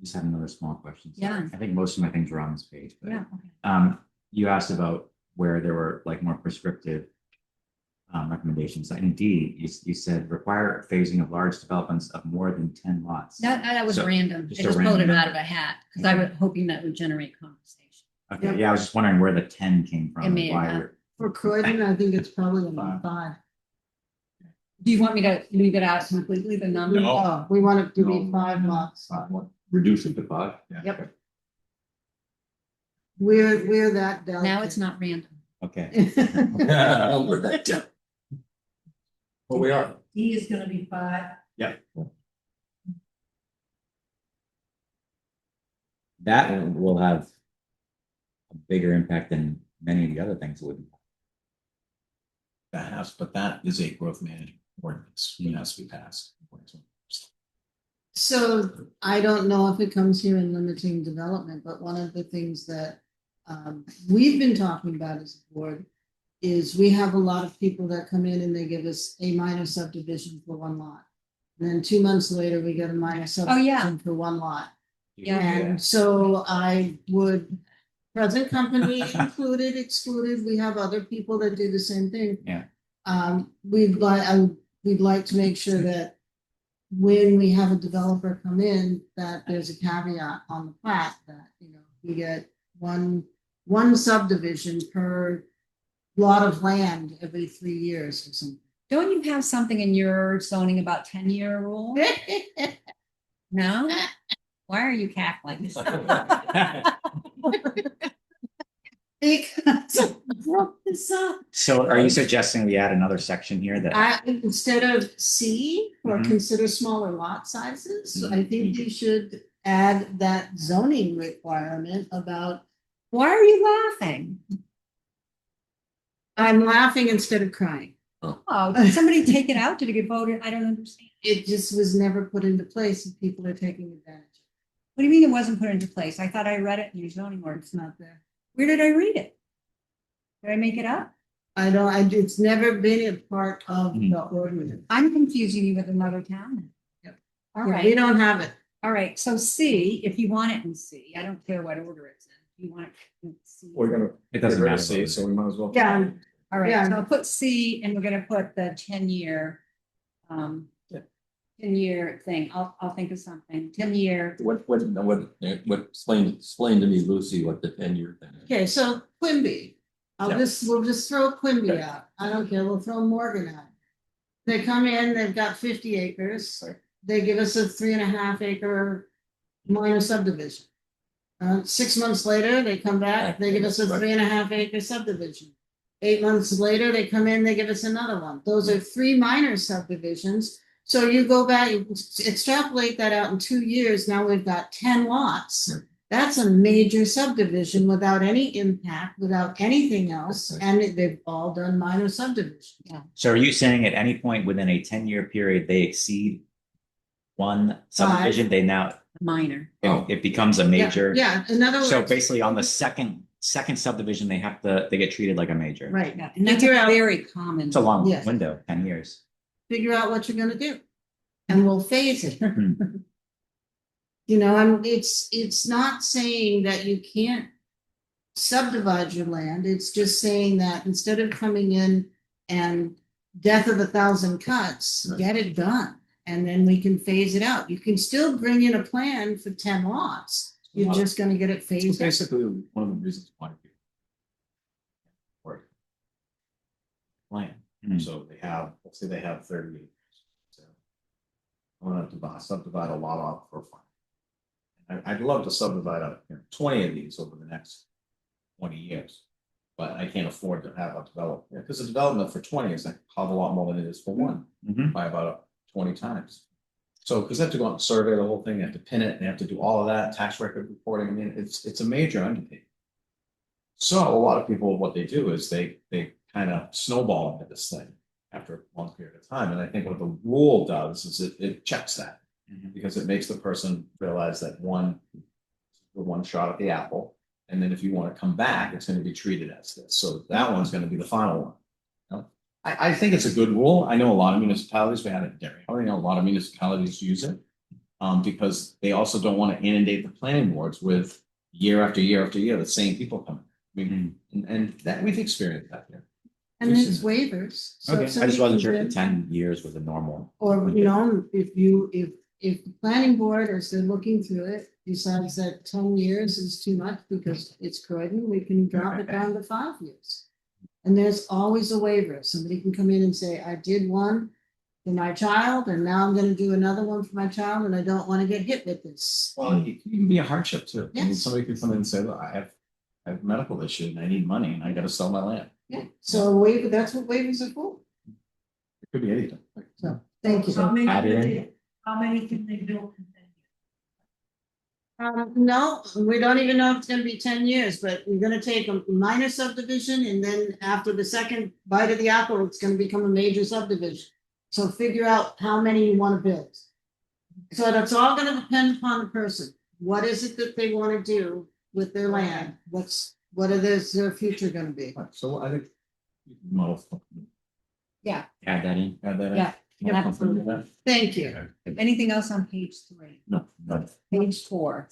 just have another small question. Sorry. Yeah. I think most of my things are on this page, but Yeah, okay. you asked about where there were like more prescriptive recommendations. In D, you said require phasing of large developments of more than 10 lots. That was So, random. I just a just pulled it random out of a hat because I was hoping that would generate conversation. Okay, yeah, I was just wondering where the 10 came from. It and made it why up. we're- For Croydon, I think it's probably about 5. Do you want me to leave it out completely, the number? No. Oh, we want it to be 5 lots. Reduce it to 5. Yeah. Yep. We're that delicate. Now it's not random. Okay, Where'd that go? Well, we are. D is gonna be 5. that one will have a bigger impact than many of the other things would. But that is a growth management ordinance, it has to be passed. So I don't know if it comes here in limiting development, but one of the things that we've been talking about as a board is we have a lot of people that come in and they give us a minor subdivision for 1 lot. And then 2 months later, we get a minor subdivision for 1 lot. Yeah. And so I would, present company included, excluded, we have other people that do the same thing. Yeah. We'd like to make sure that when we have a developer come in, that there's a caveat on the plat that, you know, we get one subdivision per lot of land every 3 years or something. Don't you have something in your zoning about 10-year rule? No? Why are you cackling? Because I broke this up. So are you suggesting we add another section here that? Instead of C, or Mhm. consider smaller lot sizes, I Mhm. think you should add that zoning requirement about, Why are you laughing? I'm laughing instead of crying. Oh, did somebody take it out? Did it get voted? I don't understand. It just was never put into place and people are taking advantage. What do you mean it wasn't put into place? I thought I read it in your zoning ordinance. It's not there. Where did I read it? Did I make it up? It's never been a part of Mhm. the ordinance. I'm confusing you with another town. Yep. All We right, don't have it. all right. So C, if you want it in C, I don't care what order it's in. If you want it in C. We're gonna. It doesn't get rid of matter. C, so we might as well. Yeah. All right, Yeah. so I'll put C and we're gonna put the 10-year, Yeah. 10-year thing. I'll think of something. 10-year. Explain to me, Lucy, what the 10-year thing is. Okay, so Quimby, Yeah. we'll just throw Quimby out. I don't care, we'll throw Morgan out. They come in, they've got 50 acres. They give us a 3.5 acre minor subdivision. 6 months later, they come back, they give us a 3.5 acre subdivision. 8 months later, they come in, they give us another one. Those are 3 minor subdivisions. So you go back, you extrapolate that out in 2 years, now we've got 10 lots. Yeah. That's a major subdivision without any impact, without anything else, and they've all done minor subdivision. So are you saying at any point within a 10-year period, they exceed one subdivision, they now, Minor. it becomes a major? Yeah, in other words. So basically on the second subdivision, they get treated like a major. Right, Yeah, and that's a Figure out- very common. It's a long Yes. window, 10 years. figure out what you're gonna do. And we'll phase it. Hmm. You know, and it's not saying that you can't subdivide your land. It's just saying that instead of coming in and death of 1,000 cuts, get it done. And then we can phase it out. You can still bring in a plan for 10 lots. You're just gonna get it So phased out. basically, one of the reasons why. Or plan, Mhm. so they have, let's say they have 30 acres. So I want to subdivide a lot off for fun. I'd love to subdivide up 20 of these over the next 20 years. But I can't afford to have a development, because the development for 20 is like a hell of a lot more than it is for one, Mhm. by about 20 times. So, because they have to go out and survey the whole thing, they have to pin it, they have to do all of that, tax record reporting, I mean, it's a major undertaking. So a lot of people, what they do is they kind of snowball into this thing after a long period of time, and I think what the rule does is it checks that. Mhm. Because it makes the person realize that one shot at the apple, and then if you want to come back, it's going to be treated as this, so that one's going to be the final one. You know? I think it's a good rule. I know a lot of municipalities, we had it in Derry, I know a lot of municipalities use it. Because they also don't want to inundate the planning boards with year after year after year, the same people coming. I mean, and that we've experienced that here. And there's waivers. So Okay, I somebody just wasn't can sure if do- 10 years was a normal. Or, you know, if the planning board, as they're looking through it, decides that 10 years is too much because it's Croydon, we can drop it down to 5 years. And there's always a waiver. Somebody can come in and say, I did one for my child, and now I'm gonna do another one for my child, and I don't want to get hit with this. Well, it can be a hardship too. I mean, Yes. somebody could come in and say, look, I have a medical issue and I need money and I gotta sell my land. Yeah, so waiver, that's what waivers are for. It could be anything. So, thank you. Add it in. How many can they build? No, we don't even know if it's gonna be 10 years, but we're gonna take a minor subdivision, and then after the second bite of the apple, it's gonna become a major subdivision. So figure out how many you wanna build. So that's all gonna depend upon the person. What is it that they wanna do with their land? What is their future gonna be? So I think. Model. Yeah, Add that in. Add that in. yeah. No, Absolutely. confirm that? Thank you. Anything else on page 3? No, Page 4.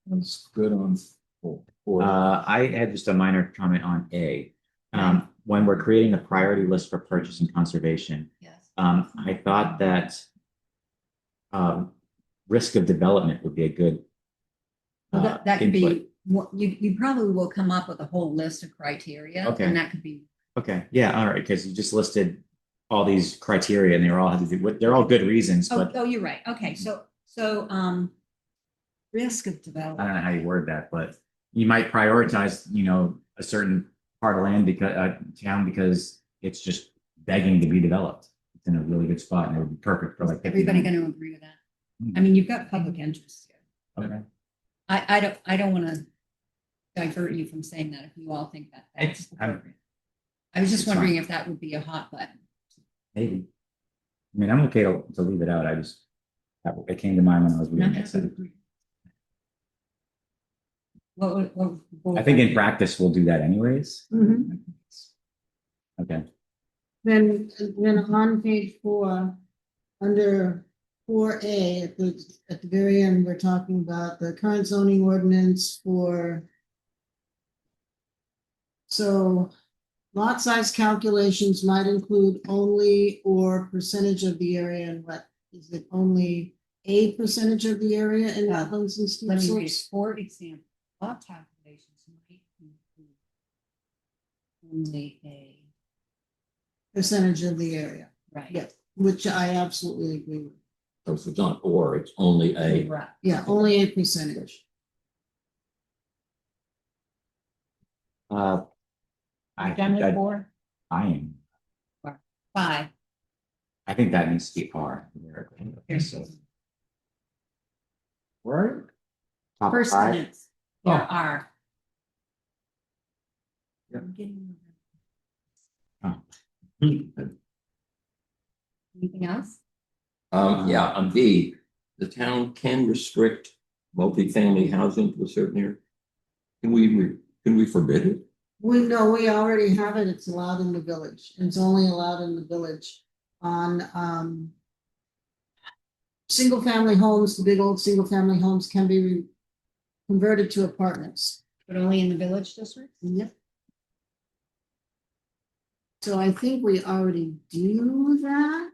that's good on. Four. I had just a minor comment on A. When we're creating a priority list for purchase and conservation, Yes. I thought that risk of development would be a good. Well, that could input. be, you probably will come up with a whole list of criteria. Okay. And that could be, Okay, yeah, all right, because you just listed all these criteria and they were all had to do, they're all good reasons, but oh, you're right. Okay, so, risk of I development. don't know how you word that, but you might prioritize, a certain part of land because town because it's just begging to be developed. It's in a really good spot and it would be perfect for like. Everybody going to agree with that? Hmm. I mean, you've got public interest here. Okay. I don't want to divert you from saying that if you all think that that's I'm- appropriate. I was just It's fine. wondering if that would be a hot button. Maybe. I mean, I'm okay to leave it out. It came to mind when I was reading it. I think in practice, we'll do that anyways. Mhm. Okay. Then on page 4, under 4A, at the very end, we're talking about the current zoning ordinance for. So lot size calculations might include only or percentage of the area, and what is it, only a percentage of the area in wetlands and steep Let me read it. slopes? For example, lot calculations might include only a, Percentage of the area, right. yeah, which I absolutely agree with. So if it's not or, it's only a. Right. Yeah, only a percentage. I Done with think 4? I am. 5. I think that needs to be R. Okay, so. Word? Top First 5? sentence, there Oh. are. Yeah. I'm getting- Oh. Anything else? Yeah, on B, the town can restrict multifamily housing to a certain area. Can we forbid it? We know we already have it, it's allowed in the village, it's only allowed in the village on, single family homes, the big old single family homes can be converted to apartments. But only in the village district? Yep. So I think we already do that.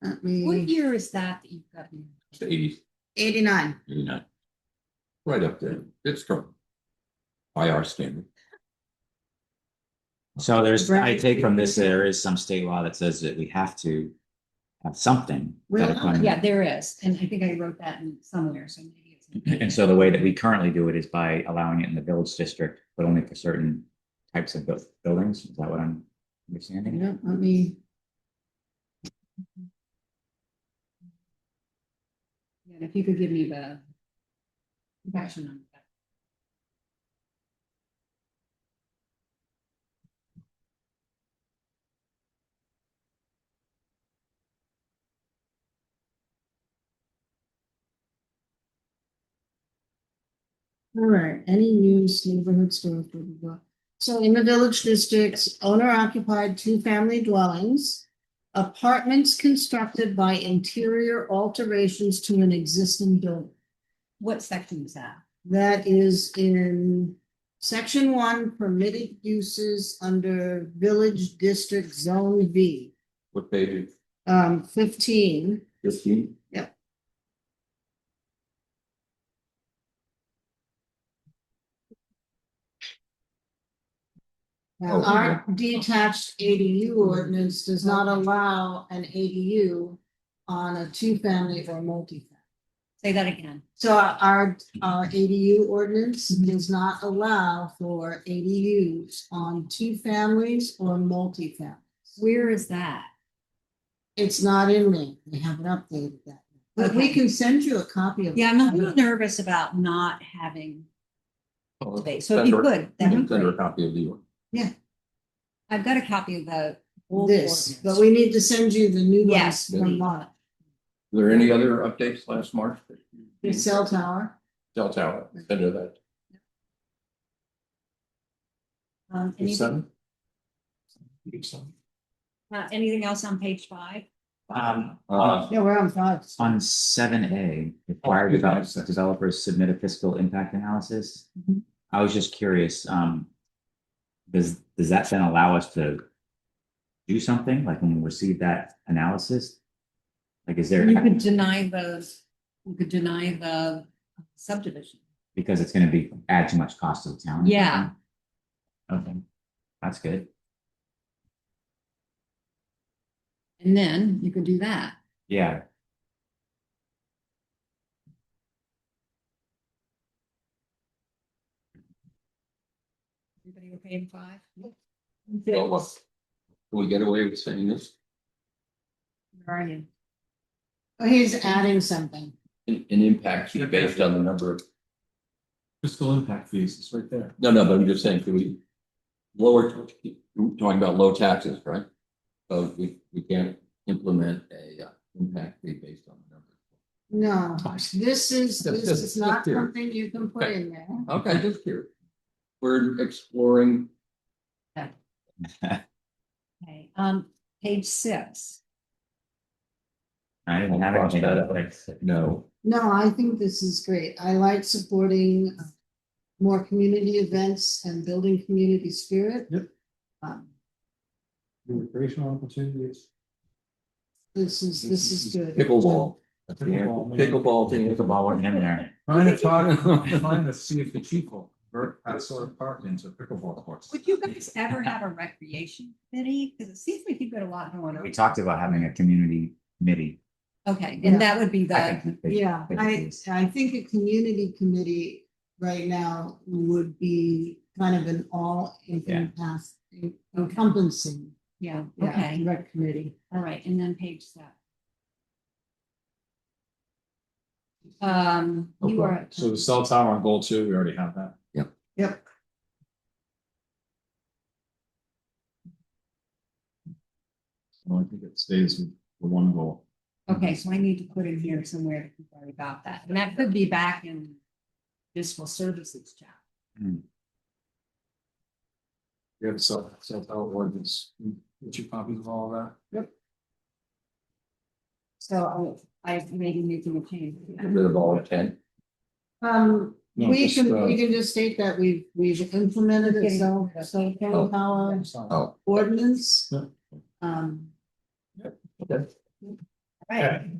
Let What me, year is that you've got here? It's the 80s, 89. 89. Right up there. It's strong. By our standard. So I take from this, there is some state law that says that we have to have something. Well, that accommodates- Yeah, there is, and I think I wrote that in somewhere, so maybe it's. And so the way that we currently do it is by allowing it in the village district, but only for certain types of buildings. Is that what I'm understanding? Yeah, let me, Yeah, if you could give me the caption on that. all right, any use neighborhood store, blah, blah, blah. So in the village districts, owner occupied 2-family dwellings Apartments constructed by interior alterations to an existing building. What section is that? That is in section 1, permitted uses under Village District Zone V, What page? 15. 15? Yep. Now, Oh, our detached ADU ordinance does not allow an ADU on a two-family or multi-family. Say that again. So our ADU ordinance does not allow for ADUs on two families or multi-families. Where is that? It's not in there. They haven't updated that. But we Okay. can send you a copy of. Yeah, I'm a little nervous about not having Oh, space. So if you send her- could, that'd be Send her a great. copy of the. I've got a copy of the old This, ordinance. but we need to send you the new ones Yes. from March. Were there any other updates last March? The cell tower. Cell tower, send her that. Anything, anything else on page 5? Um, Yeah, we're on 5. on 7A, required developers submit a fiscal impact analysis. Mhm. I was just curious, does that then allow us to do something, like when we receive that analysis? Like, is there, You could deny the subdivision. because it's gonna be, add too much cost to the town? Yeah. Okay, that's good. And then you could do that. Yeah, Everybody okay in 5? Well, can we get away with saying this? Where are you? Oh, he's adding something. An impact fee based on the number of, Fiscal impact fees, it's right there. no, but I'm just saying, could we lower, we're talking about low taxes, right? So we can't implement a impact fee based on the number. No, this is Just not here. something you can put in there. Okay, just here. We're exploring, Okay, page 6. I didn't have anything Cross that on out. like, no, No, I think this is great. I like supporting more community events and building community spirit. Yep. Um, Recreational opportunities. This is good. pickleball. Pickleball, thing. pickleball wasn't in there. Trying to see if the chief will convert that sort of park into pickleball courts. Would you guys ever have a recreation committee? Because it seems like you've got a lot going We on. talked about having a community committee. Okay, Yeah. and that would be I the, think that- Yeah, that I is- think a community committee right now would be kind of an all encompassing. yeah, Yeah, okay, rec committee. all right, and then page 7. You are. So the cell tower on goal 2, we already have that. Yep. So I think it stays with the one goal. Okay, so I need to put in here somewhere to worry about that, and that could be back in municipal services chapter. We have cell tower ordinance. Get your copies of all of that. So I maybe making a change. Get rid of all intent. No, We just, can just state that we've implemented it, so Oh. power Oh, ordinance. Yeah. okay, Right,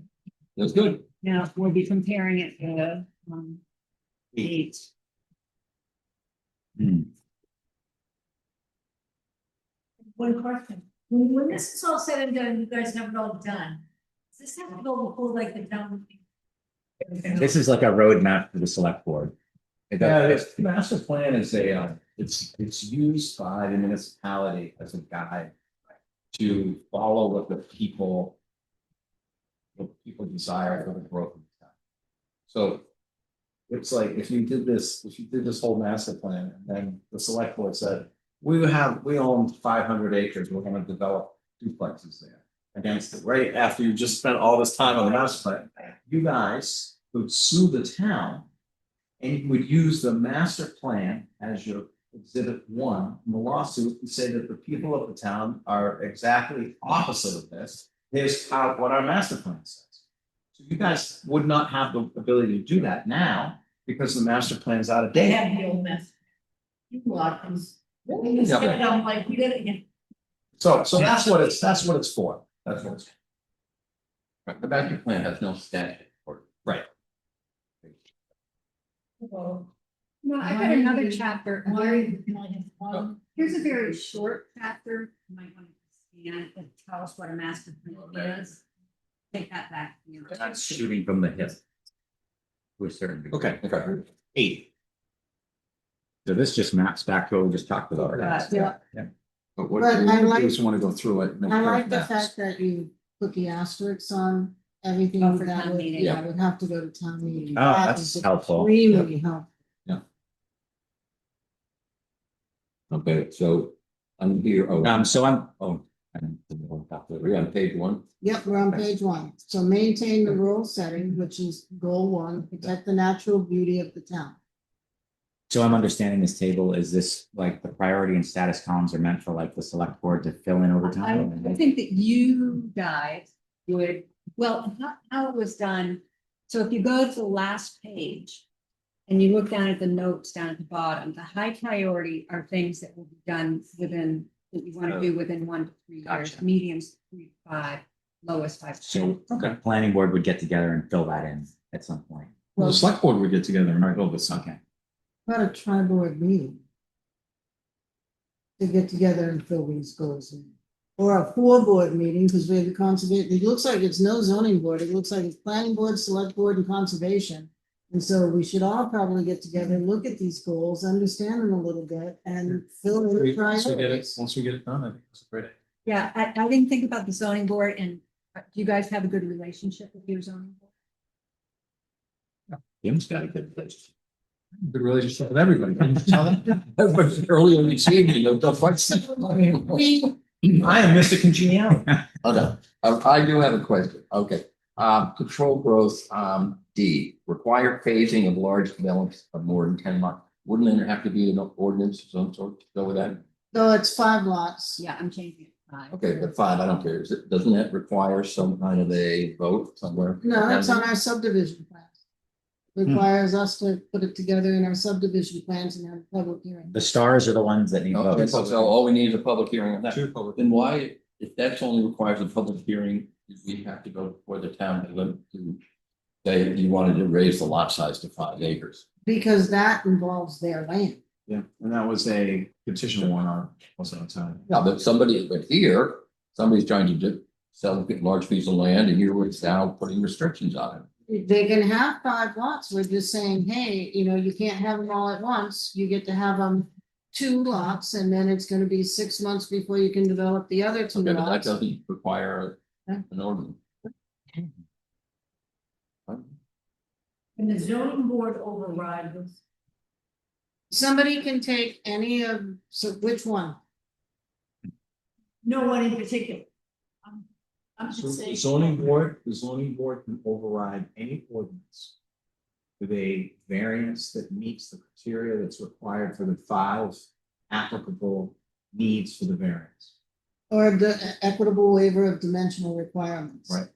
that's good. now we'll be comparing it to 8. Hmm. One question, when this is all said and done, you guys have it all done, does this have to go before like the town? This is like a roadmap for the select board. Yeah, this master plan is it's used by the municipality as a guide to follow what the people desire for the growth of the town. So it's like if you did this whole master plan, and then the select board said, we own 500 acres, we're gonna develop duplexes there against it, right after you just spent all this time on the master plan, you guys would sue the town and you would use the master plan as your exhibit 1 in the lawsuit and say that the people of the town are exactly opposite of this. Here's what our master plan says. So you guys would not have the ability to do that now because the master plan is out of They date. have the old mess. You lot is. Yeah, but- I'm like, we did it again. So that's what it's for. That's what it's for. Right, the master plan has no statute for it. No, I got another chapter, a very, here's a very short chapter, you might want to scan and tell us what a master plan is. Take that back. you know. That's shooting from the hip. To a certain degree. Okay. 8. So this just maps back to what we just talked about. Yeah. But what But we I want to like- do is want to go through it. make I sure it like the maps. fact that you put the asterisks on everything Oh, for that town would, meeting. yeah, would have to go to town meeting. Oh, That that's is helpful. Extremely helpful. Okay, so I'm here, So I'm, we're on page 1. Yep, we're on page 1. So maintain the rural setting, which is goal 1, protect the natural beauty of the town. so I'm understanding this table, is this like the priority and status columns are meant for like the select board to fill in over I time? think that you guys would, well, how it was done. So if you go to the last page and you look down at the notes down at the bottom, the high priority are things that will be done within, that you want to do within 1 to 3 years, Gotcha. mediums 3 to 5, lowest 5 to 10. So the planning board would get together and fill that in at some point. Well, the select board would get together and build this. Okay. About a tri-board meeting. To get together and fill these goals in. Or a 4-board meeting, because we have the conservation, it looks like it's no zoning board, it looks like it's planning board, select board and conservation. And so we should all probably get together, look at these goals, understand them a little bit and fill in the priorities. Once we get it done, I think it's a great idea. Yeah, I didn't think about the zoning board, and do you guys have a good relationship with your zoning board? Jim's got a good place. Good relationship with everybody. Can you tell that? Earlier this evening, the question. I am Mr. Congeniality. Okay, I do have a question. Okay, control growth, D, require phasing of large developments of more than 10 lots. Wouldn't there have to be an ordinance of some sort to go with that? So it's 5 lots. Yeah, I'm changing it. to 5. Okay, but 5, I don't care. Doesn't that require some kind of a vote somewhere? No, it's on our subdivision plans. Requires us to put it together in our subdivision plans and have a public hearing. The stars are the ones that need Okay, votes. so all we need is a public hearing on that. Two public- Then why, if that's only requires a public hearing, we have to go before the town to say you wanted to raise the lot size to 5 acres. Because that involves their land. Yeah, and that was a petition warrant, was on time. Yeah, but here, somebody's trying to sell a large piece of land and you're now putting restrictions on it. They can have 5 lots. We're just saying, hey, you can't have them all at once. You get to have them 2 lots and then it's gonna be 6 months before you can develop the other 2 Okay, but that lots. doesn't require an ordinance. And the zoning board override this. Somebody can take any of, so which one? No one in particular. I'm So just the saying. zoning board can override any ordinance with a variance that meets the criteria that's required for the 5 applicable needs for the variance. Or the equitable waiver of dimensional requirements. Right.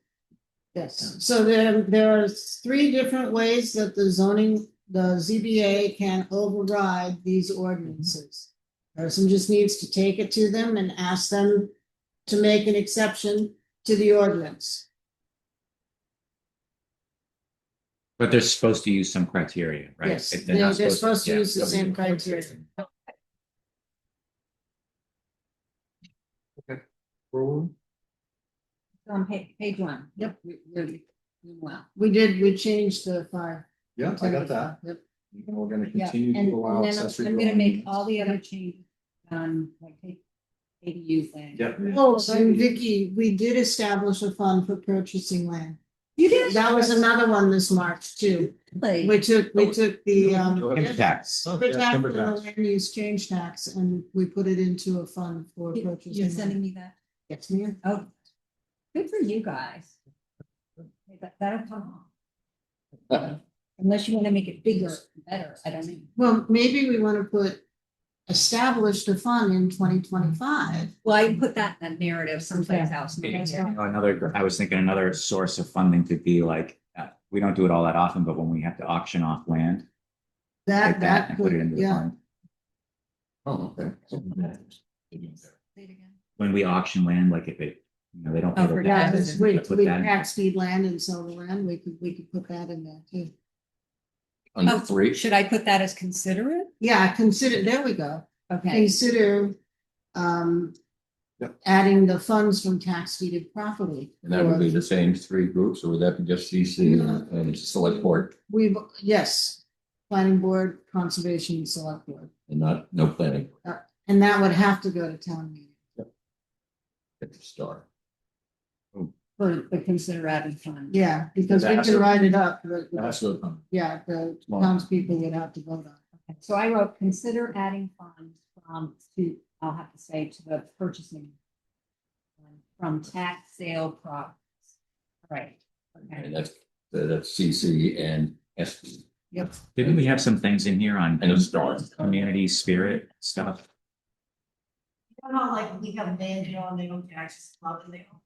Yes, so there are 3 different ways that the ZBA can override these ordinances. Person just needs to take it to them and ask them to make an exception to the ordinance. But they're supposed to use some criteria, right? Yes, If they're not supposed to yeah. use the same criteria. On page 1. Yep. We're doing well. We changed the 5. Yeah, I got that. Yep. And we're gonna Yeah, continue and to allow then accessory. I'm gonna dwelling make units. all the other changes on like ADU thing. Yep. Oh, and Vicky, we did establish a fund for purchasing land. You did? That was another one this March too. Really? We took the Impacts. Oh, put yeah, that timber for the tax. land use change tax and we put it into a fund for You're purchasing. sending me that? Yes, ma'am. Oh, good for you guys. That'll come off. Unless you want to make it bigger, better, I don't know. Well, maybe we want to put established a fund in 2025. Well, I can put that in a narrative someplace else. You know, another, I was thinking another source of funding could be like, we don't do it all that often, but when we have to auction off land, take that and put it into the yeah. fund. Oh, okay. Say it again. When we auction land, like if it, you know, they don't. Oh, pay for the Yeah, taxes, because we put that in. tax deed land and sell the land, we could put that in there too. Under Oh, three, should I put that as considerate? Yeah, consider, there we go. Okay, Consider, Yep. adding the funds from tax deeded property. and that would be the same three groups, or would that be just CC and select board We've, yes, planning board, conservation, and select board. and not, no planning? And that would have to go to town meeting At the start. for the consider added fund. yeah, because we That's can a- write it up, but, That's good. Fun. yeah, the Small. townspeople would have to vote on it. Okay, so I wrote, consider adding funds to, I'll have to say, to the purchasing from tax sale products. Right. Okay. And that's CC and SP. Yep. Didn't we have some things in here on And a star. community spirit stuff? You know, like we have land, you know, and they don't taxes, club, and they don't.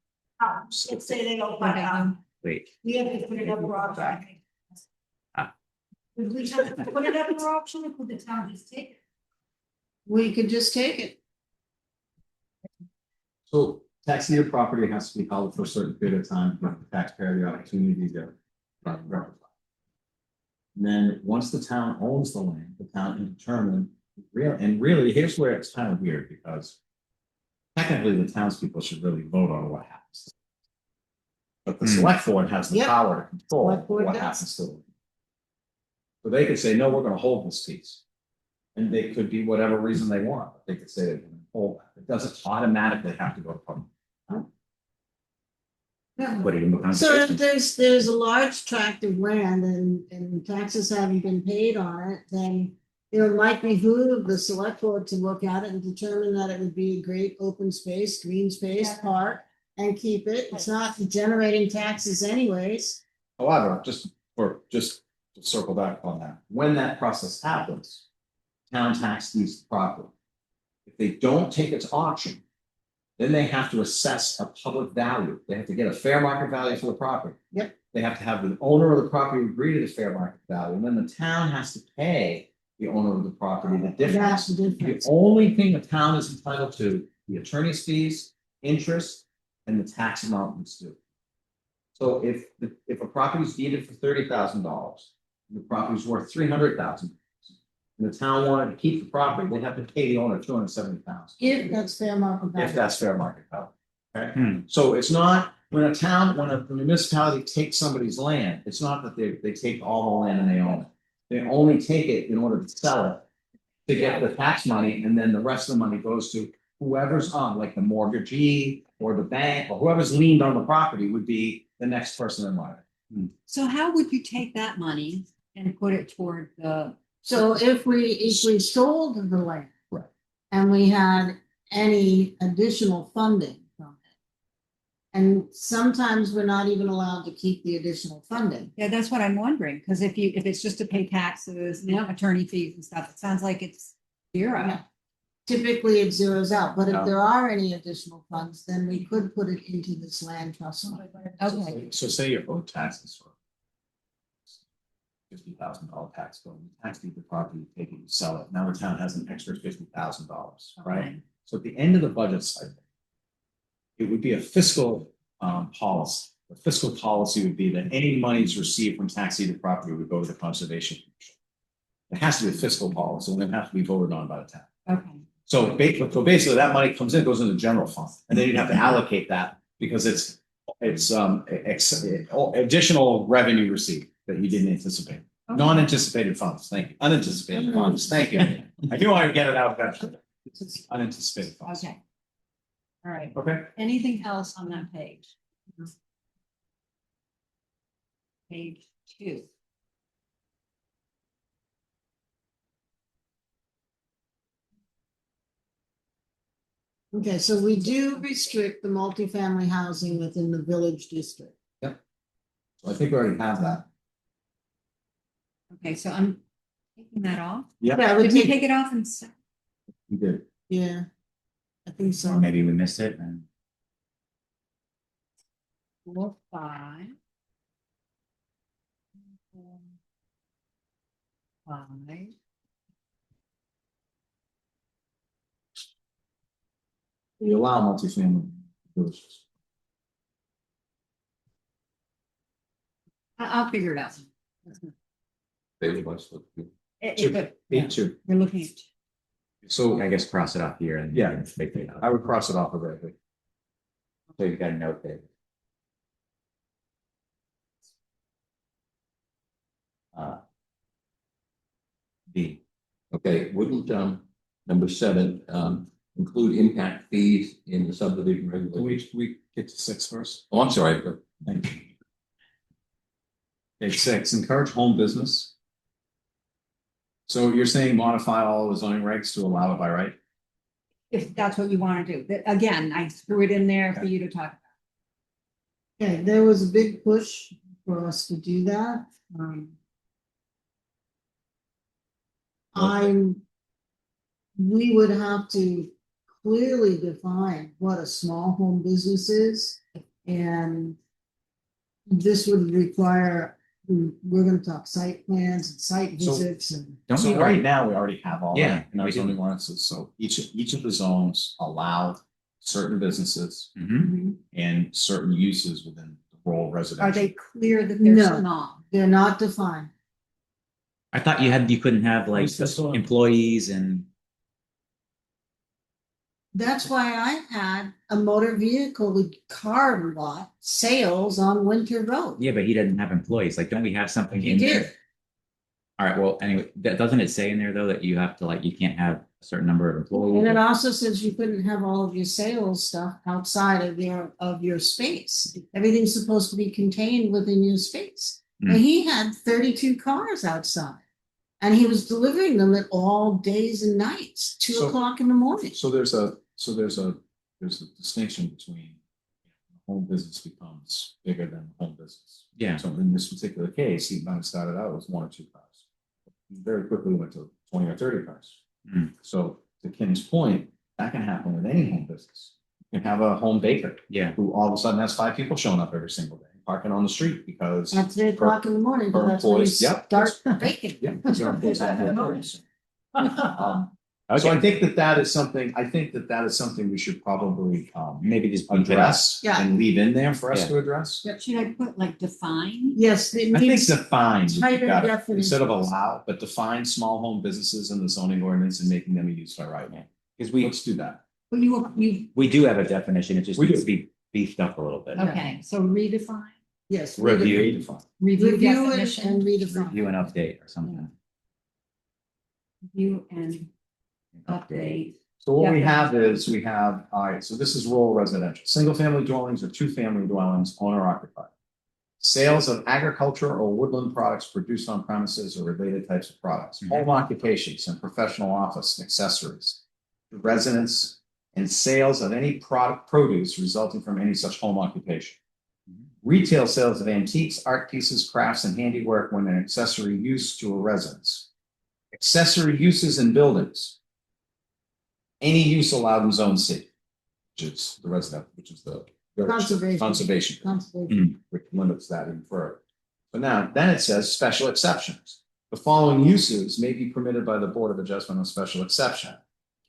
Let's say they don't, but, Wait, we have to put it up for auction. Ah. Would we have to put it up for auction, or could the town just take it? We could just take it. So tax deeded property has to be held for a certain period of time, for the taxpayer the opportunity to. rectify. And then, once the town owns the land, the town can determine, and really, here's where it's kind of weird, because technically, the townspeople should really vote on what happens. But the select board has the Yep. power to control Select board what does. happens to it. So they could say, no, we're gonna hold this piece. And they could be whatever reason they want, but they could say they're gonna hold that. It doesn't automatically have to go to public. put it in the So if conversation. there's a large tract of land and taxes haven't been paid on it, then it might behoove the select board to look at it and determine that it would be a great open space, green space, Yeah. park, and keep it. It's not generating taxes anyways. However, just to circle back on that, when that process happens, town tax deeds the property. If they don't take it to auction, then they have to assess a public value. They have to get a fair market value for the property. Yep. They have to have the owner of the property agree to the fair market value, and then the town has to pay the owner of the property the difference. That's the The difference. only thing the town is entitled to, the attorney's fees, interest, and the tax amount that's due. So if a property is deeded for $30,000, the property is worth $300,000. And the town wanted to keep the property, they have to pay the owner $270,000. If that's fair market If value. that's fair market value. Okay, Hmm. so it's not, when a municipality takes somebody's land, it's not that they take all the land and they own it. They only take it in order to sell it, to get the tax money, and then the rest of the money goes to whoever's on, like the mortgagee or the bank, or whoever's liened on the property would be the next person in line. So how would you take that money and put it toward the, So if we sold the land. Right. And we had any additional funding from it. And sometimes we're not even allowed to keep the additional funding. yeah, that's what I'm wondering, because if it's just to pay taxes, attorney fees and stuff, it sounds like it's zero. Yeah. Typically it zeroes out, but Yeah. if there are any additional funds, then we could put it into this land trust fund. Okay, So say you owe taxes for $50,000 tax bill, you tax deed the property, you take it, you sell it, now the town has an extra $50,000, right? Okay. So at the end of the budget cycle, it would be a fiscal policy. The fiscal policy would be that any monies received from tax deeded property would go to the conservation commission. It has to be a fiscal policy and it has to be voted on by the town. okay. So basically that money comes in, goes into the general fund, and then you'd have to allocate that because it's additional revenue received that you didn't anticipate. Non-anticipated funds, thank you. Unanticipated funds, thank you. I knew I would get it out eventually. Unanticipated funds. Okay. All right. Okay. Anything else on that page? Page 2. Okay, so we do restrict the multifamily housing within the village district. So I think we already have that. Okay, so I'm taking that off. Yeah, I would Did we take, take it off and We did. Yeah. I think Or so. maybe we missed it and. 4, 5. 5. We allow multifamily villages. I'll figure it out. Bailey wants to. But A2. we're looking at. So I guess cross it off here and. Yeah. Make it I out. would cross it off of it. So you got a note there. B. Okay, wouldn't, number 7, include impact fees in the subdivision Can regulations? we get to 6 first? Oh, I'm sorry, Thank you. Okay, 6, encourage home business. So you're saying modify all the zoning regs to allow it by right? If that's what you want to do. But again, I threw it in there for you to talk about. Okay, there was a big push for us to do that. We would have to clearly define what a small home business is, and this would require, we're gonna talk site plans and site So- visits and. Don't So we right already, now, we already have all Yeah, that in our we do. zoning ordinances. So each of the zones allow certain businesses Mhm. and certain uses within the rural residential. Are they clear that they're No. small? They're not defined. I thought you couldn't have like What's this one? employees and, That's why I had a motor vehicle with car lot sales on Winter Road. yeah, but he doesn't have employees. Like, don't we have something He in did. there? All right, well, anyway, doesn't it say in there though that you have to like, you can't have a certain number of employees? And it also says you couldn't have all of your sales stuff outside of your space. Everything's supposed to be contained within your space. Hmm. And he had 32 cars outside. And he was delivering them at all days and nights, 2 o'clock in the morning. So there's a distinction between home business becomes bigger than home business. Yeah. So in this particular case, he might have started out with 1 or 2 cars. He very quickly went to 20 or 30 cars. Mm. So to Ken's point, that can happen with any home business. You can have a home baker Yeah, who all of a sudden has 5 people showing up every single day, parking on the street because. At 3 o'clock in the morning, per but that's when you employees, yep. start baking. Yeah, because they're employees on that road. So okay, I think that is something, we should probably maybe just. address Yeah. and leave in there for us Yeah. to address. Should I put like define? Yes, it I think needs, define, you tighter got it, definitions. instead of allow, but define small home businesses in the zoning ordinance and making them a use by right. Because we, Let's do that. Well, you, we do have a definition. It just We needs do. to be beefed up a little bit. okay, so redefine, yes. Review. Define. review Review it and definition, redefine. Review and update or something. review and update. So what we Yeah. have is, all right, so this is rural residential, single family dwellings or 2-family dwellings, owner occupied. Sales of agriculture or woodland products produced on premises or related types of products, Mhm. home occupations and professional office and accessories. Residence and sales of any product produce resulting from any such home occupation. Retail sales of antiques, art pieces, crafts, and handiwork when an accessory use to a residence. Accessory uses in buildings. Any use allowed in zone C, which is the Conservation. conservation, Conservation. which limits that even further. But now, then it says special exceptions. The following uses may be permitted by the Board of Adjustment on special exception.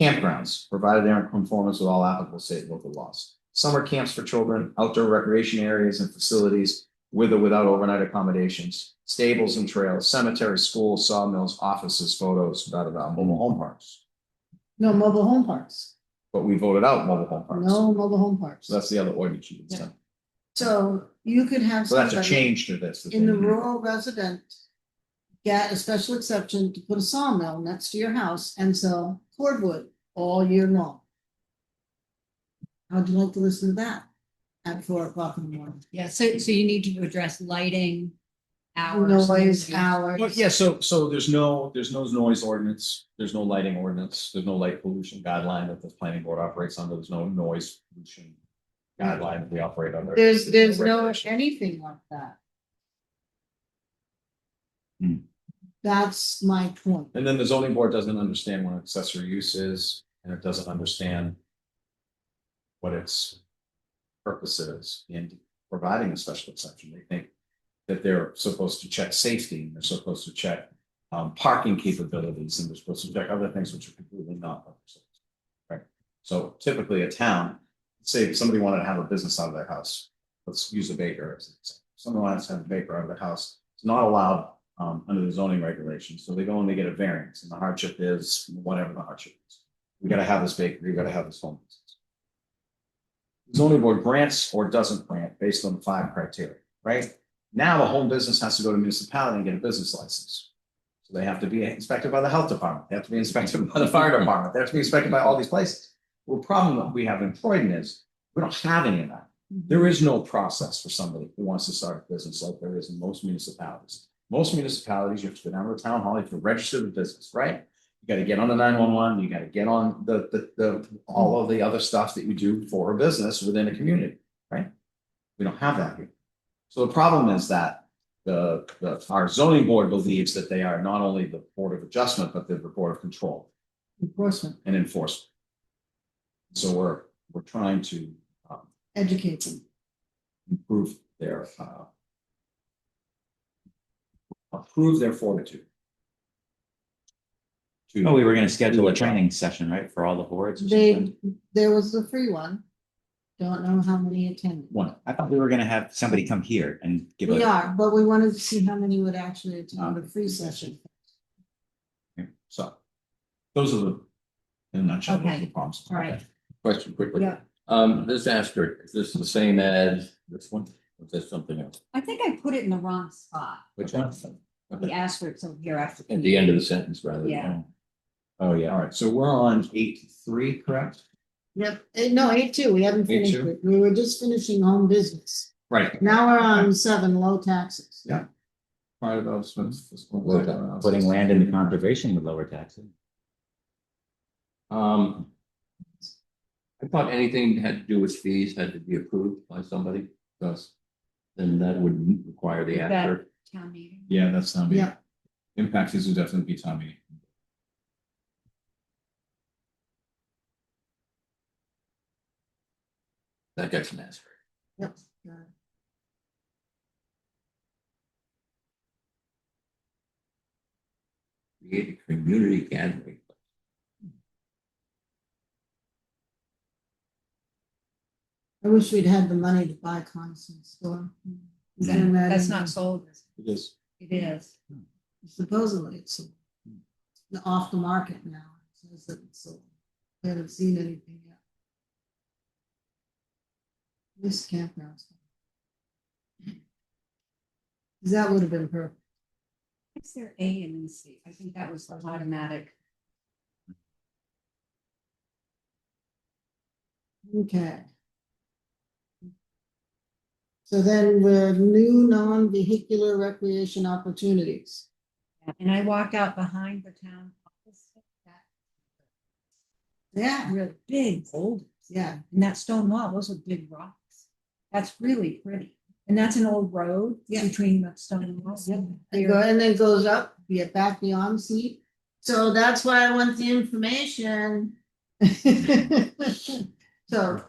Campgrounds, provided they are in conformance with all applicable state and local laws. Summer camps for children, outdoor recreation areas and facilities with or without overnight accommodations, stables and trails, cemeteries, schools, sawmills, offices, photos, mobile home parks. No, mobile home parks. But we voted out mobile home parks. No mobile home parks. So that's the other ordinance you would say. So you could have So that's a somebody change to this. in the rural resident get a special exception to put a sawmill next to your house and sell cordwood all year long. How'd you like to listen to that at 4 o'clock in the morning? Yeah, so you need to address lighting, hours. Noise, hours. Well, yeah, so there's no noise ordinance, there's no lighting ordinance, there's no light pollution guideline that the planning board operates under, there's no noise pollution guideline that we operate under. There's no regulation. anything like that. Hmm. That's my point. And then the zoning board doesn't understand what accessory use is. and it doesn't understand what its purpose is in providing a special exception. They think that they're supposed to check safety, and they're supposed to check parking capabilities, and they're supposed to check other things which are completely not purposes. Right. So typically a town, say if somebody wanted to have a business out of their house, let's use a baker as an example. Someone wants to have a baker out of their house, it's not allowed under the zoning regulations. So they go and they get a variance, and the hardship is whatever the hardship is. We got to have this bakery, we got to have this home business. The zoning board grants or doesn't grant based on the 5 criteria, right? Now the home business has to go to municipality and get a business license. So they have to be inspected by the health department. They have to be inspected by the fire department. They have to be inspected by all these places. Well, the problem that we have in Croydon is we don't have any of that. There is no process for somebody who wants to start a business like there is in most municipalities. Most municipalities, you have to go down to the town hall, you have to register the business, right? You got to get on the 911, you got to get on the all of the other stuff that you do for a business within a community, right? We don't have that here. So the problem is that our zoning board believes that they are not only the board of adjustment, but they're the board of control Enforcement, and enforcement. So we're trying to educate them. improve their approve their fortitude. Oh, we were gonna schedule a training session, right, for all the boards or something? There was the free one. Don't know how many attended. One. I thought we were gonna have somebody come here and give We a, are, but we wanted to see how many would actually attend the free session. So those are the, in a nutshell, those are Okay. the problems. All right. Question quickly. Yeah. This asterisk, is this the same as this one? Or is this something else? I think I put it in the wrong spot. Which one? The asterisk over here after. At the end of the sentence, rather. than- Yeah. Oh, yeah, all right, so we're on 8.3, correct? Yep, no, 8.2, we haven't finished 8.2? it. We were just finishing home business. Right. Now we're on 7, low taxes. Yeah. Part of those. putting land into conservation with lower taxes. I thought anything that had to do with fees had to be approved by somebody. Does. Then that would require the Is that- asterisk. Town meeting. Yeah, that's not me. Yeah. Impact fees would definitely be town meeting. That gets an asterisk. Yep. Create a community gathering. I wish we'd had the money to buy constant store. That's not sold. It is. It is. Supposedly it's off the market now. It says that it's sold. I haven't seen anything yet. This campground's. That would have been perfect. Is there A and then C? I think that was the automatic. Okay. So then the new non-vehicular recreation opportunities. And I walked out behind the town office. Yeah, Really big boulders. yeah. And that stone wall, those are big rocks. That's really pretty. And that's an old road Yeah. between the stone walls. And then goes up, get back beyond seat. So that's why I want the information. So,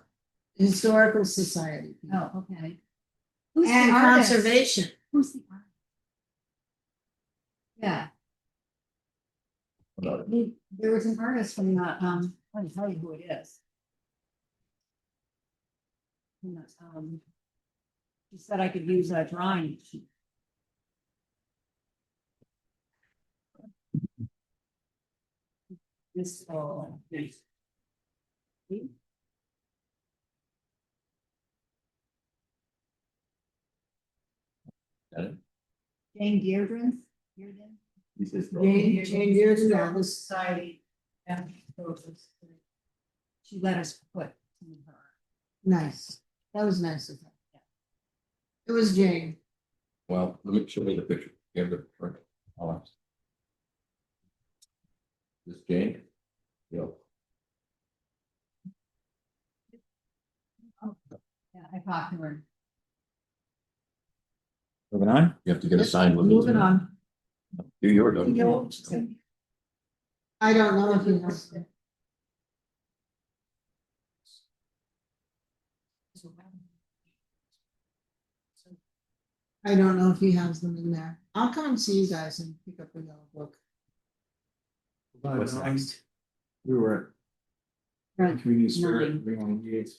Historical Society. Oh, okay. Who's the And artist? conservation. Who's the artist? Yeah. There was an artist from the, I can tell you who it is. And that's, he said I could use a drawing. This, Got it? Jane Dearden. This is- Jane Dearden, yeah, this- Society. And she let us put some of her. Nice. That was nice of her. It was Jane. Well, let me show me the picture. You have the print. This Jane? Yeah. Yeah, I talked to her. Moving on? You have to get a sign with it. Moving on. Do your. I don't know if you know. I don't know if he has them in there. I'll come and see you guys and pick up the yellow book. What's next? We were Right. at community spirit, Nine. we want to engage.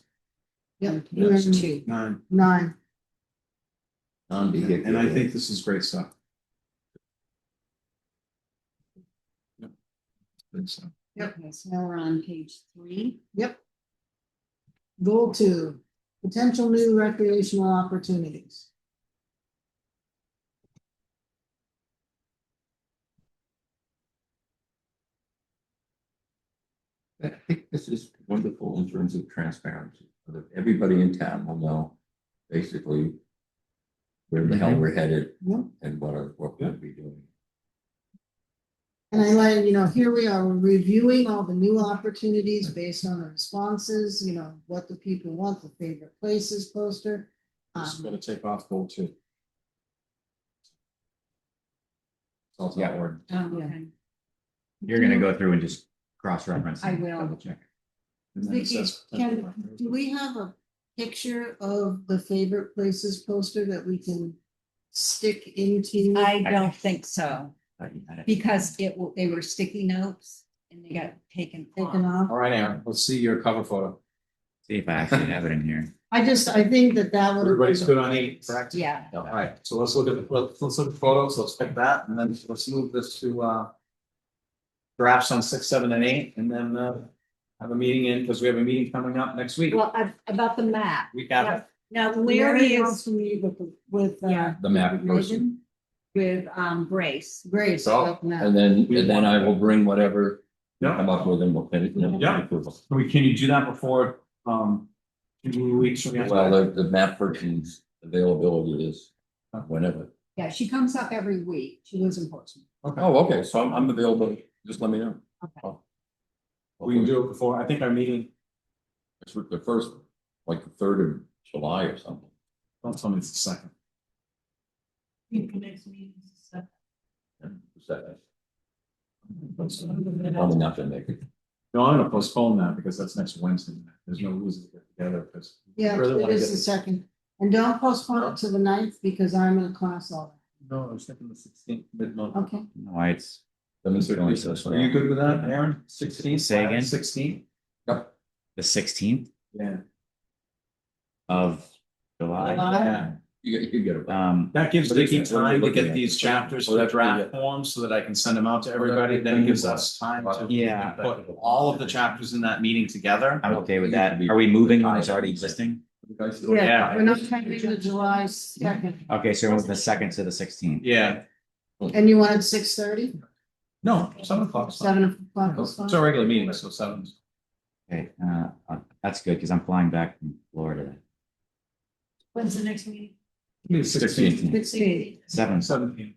Yep, Yeah. we're in Two. 9. And I think this is great stuff. Yep. Good stuff. Okay, so now we're on page 3. Yep. Goal 2, potential new recreational opportunities. I think this is wonderful in terms of transparency, so that everybody in town will know basically where the hell we're headed Yep. and what we'll be doing. And I like, here we are reviewing all the new opportunities based on the responses, what the people want, the favorite places poster. This is gonna take off goal 2. It's Yeah. all word. Oh, okay. You're gonna go through and just cross-reference. I and will. double check. And then it Vicky, says- do we have a picture of the favorite places poster that we can stick into? I don't think so, Thought you had it. because they were sticky notes and they got taken Taken off. off? All right, Aaron, let's see your cover photo. See if I actually have it in here. I think that would. Everybody's good on 8, correct? Yeah. All right, so let's look at the photos, let's pick that, and then let's move this to drafts on 6, 7, and 8, and then have a meeting because we have a meeting coming up next week. Well, about the map. Week after. Now, Mary Larry wants is to meet with Yeah. The map person. with Grace. Grace. So, about that. And then I will bring whatever I Yeah. come up with and we'll finish. Yeah. Can you do that before 2 weeks from now? Well, the map person's availability is whenever. Yeah, she comes up every week. She lives in Portsmouth. Oh, okay, so I'm available, just let me know. Okay. Oh. We can do it before, I think our meeting, It's the first, like the 3rd of July or something. don't tell me it's the 2nd. Next meeting is the Second. Probably not gonna make it. No, I'm gonna postpone that because that's next Wednesday. There's no reason to get together because. Yeah, really it wanna is get the this- 2nd. And don't postpone it to the 9th because I'm in class all No, I was thinking the 16th, mid-month. day. Okay. No, it's, Let me It's going so slow. Are you good with that, Aaron? 16th? Say again? 16th? Yep. the 16th Yeah. of July. Yeah. You get it. That gives What is Vicky it? What are we time to looking get at? these chapters Oh, for the that's pretty draft good. forms so that I can send them out to everybody. Then it gives us time to. Yeah. Put all of the chapters in that meeting together. I'm okay with that. Are we moving one that's already existing? Yeah, we're not changing to July 2nd. Okay, so we're moving the 2nd to the 16th. Yeah, And you wanted 6:30? no, 7 o'clock. 7 o'clock is fine. It's our regular meeting, so 7. Okay, that's good because I'm flying back from Florida. When's the next meeting? 16th. 16. 7.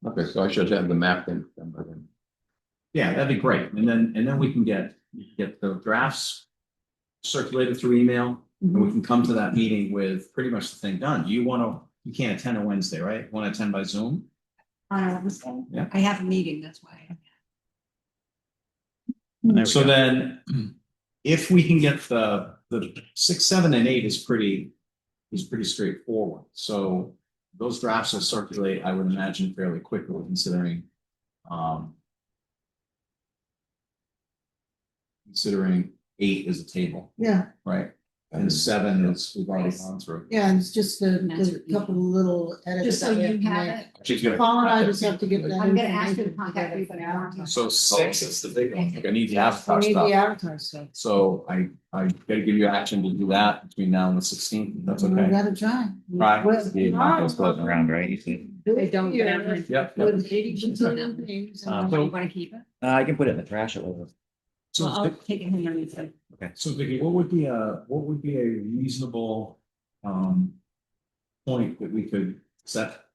Okay, so I should have the map then. By then. Yeah, that'd be great. And then we can get the drafts circulated through email. And we can come to that meeting with pretty much the thing done. You can't attend on Wednesday, right? You want to attend by Zoom? Yeah. I have a meeting, that's why. There we So go. then, if we can get the 6, 7, and 8 is pretty straightforward. So those drafts will circulate, I would imagine, fairly quickly, considering 8 is a table, Yeah, right? And 7 is, we've already gone through. yeah, it's just a couple of little edits. Just so that we you to have make. it. She's gonna. Paul and I just have to get that. I'm gonna ask you to information contact me together for for now. So 6 is the big one. Like I need the We avatar need the stuff. avatar stuff. So I gotta give you action to do that between now and the 16th. That's We okay. gotta try. Right. Well, The market's floating around, right? You see? They don't. Yeah. Yep. With 80% of things. Um, You wanna keep it? I can put it in the trash at level. So, Well, I'll take it home and say. so Vicky, what would be a reasonable point that we could set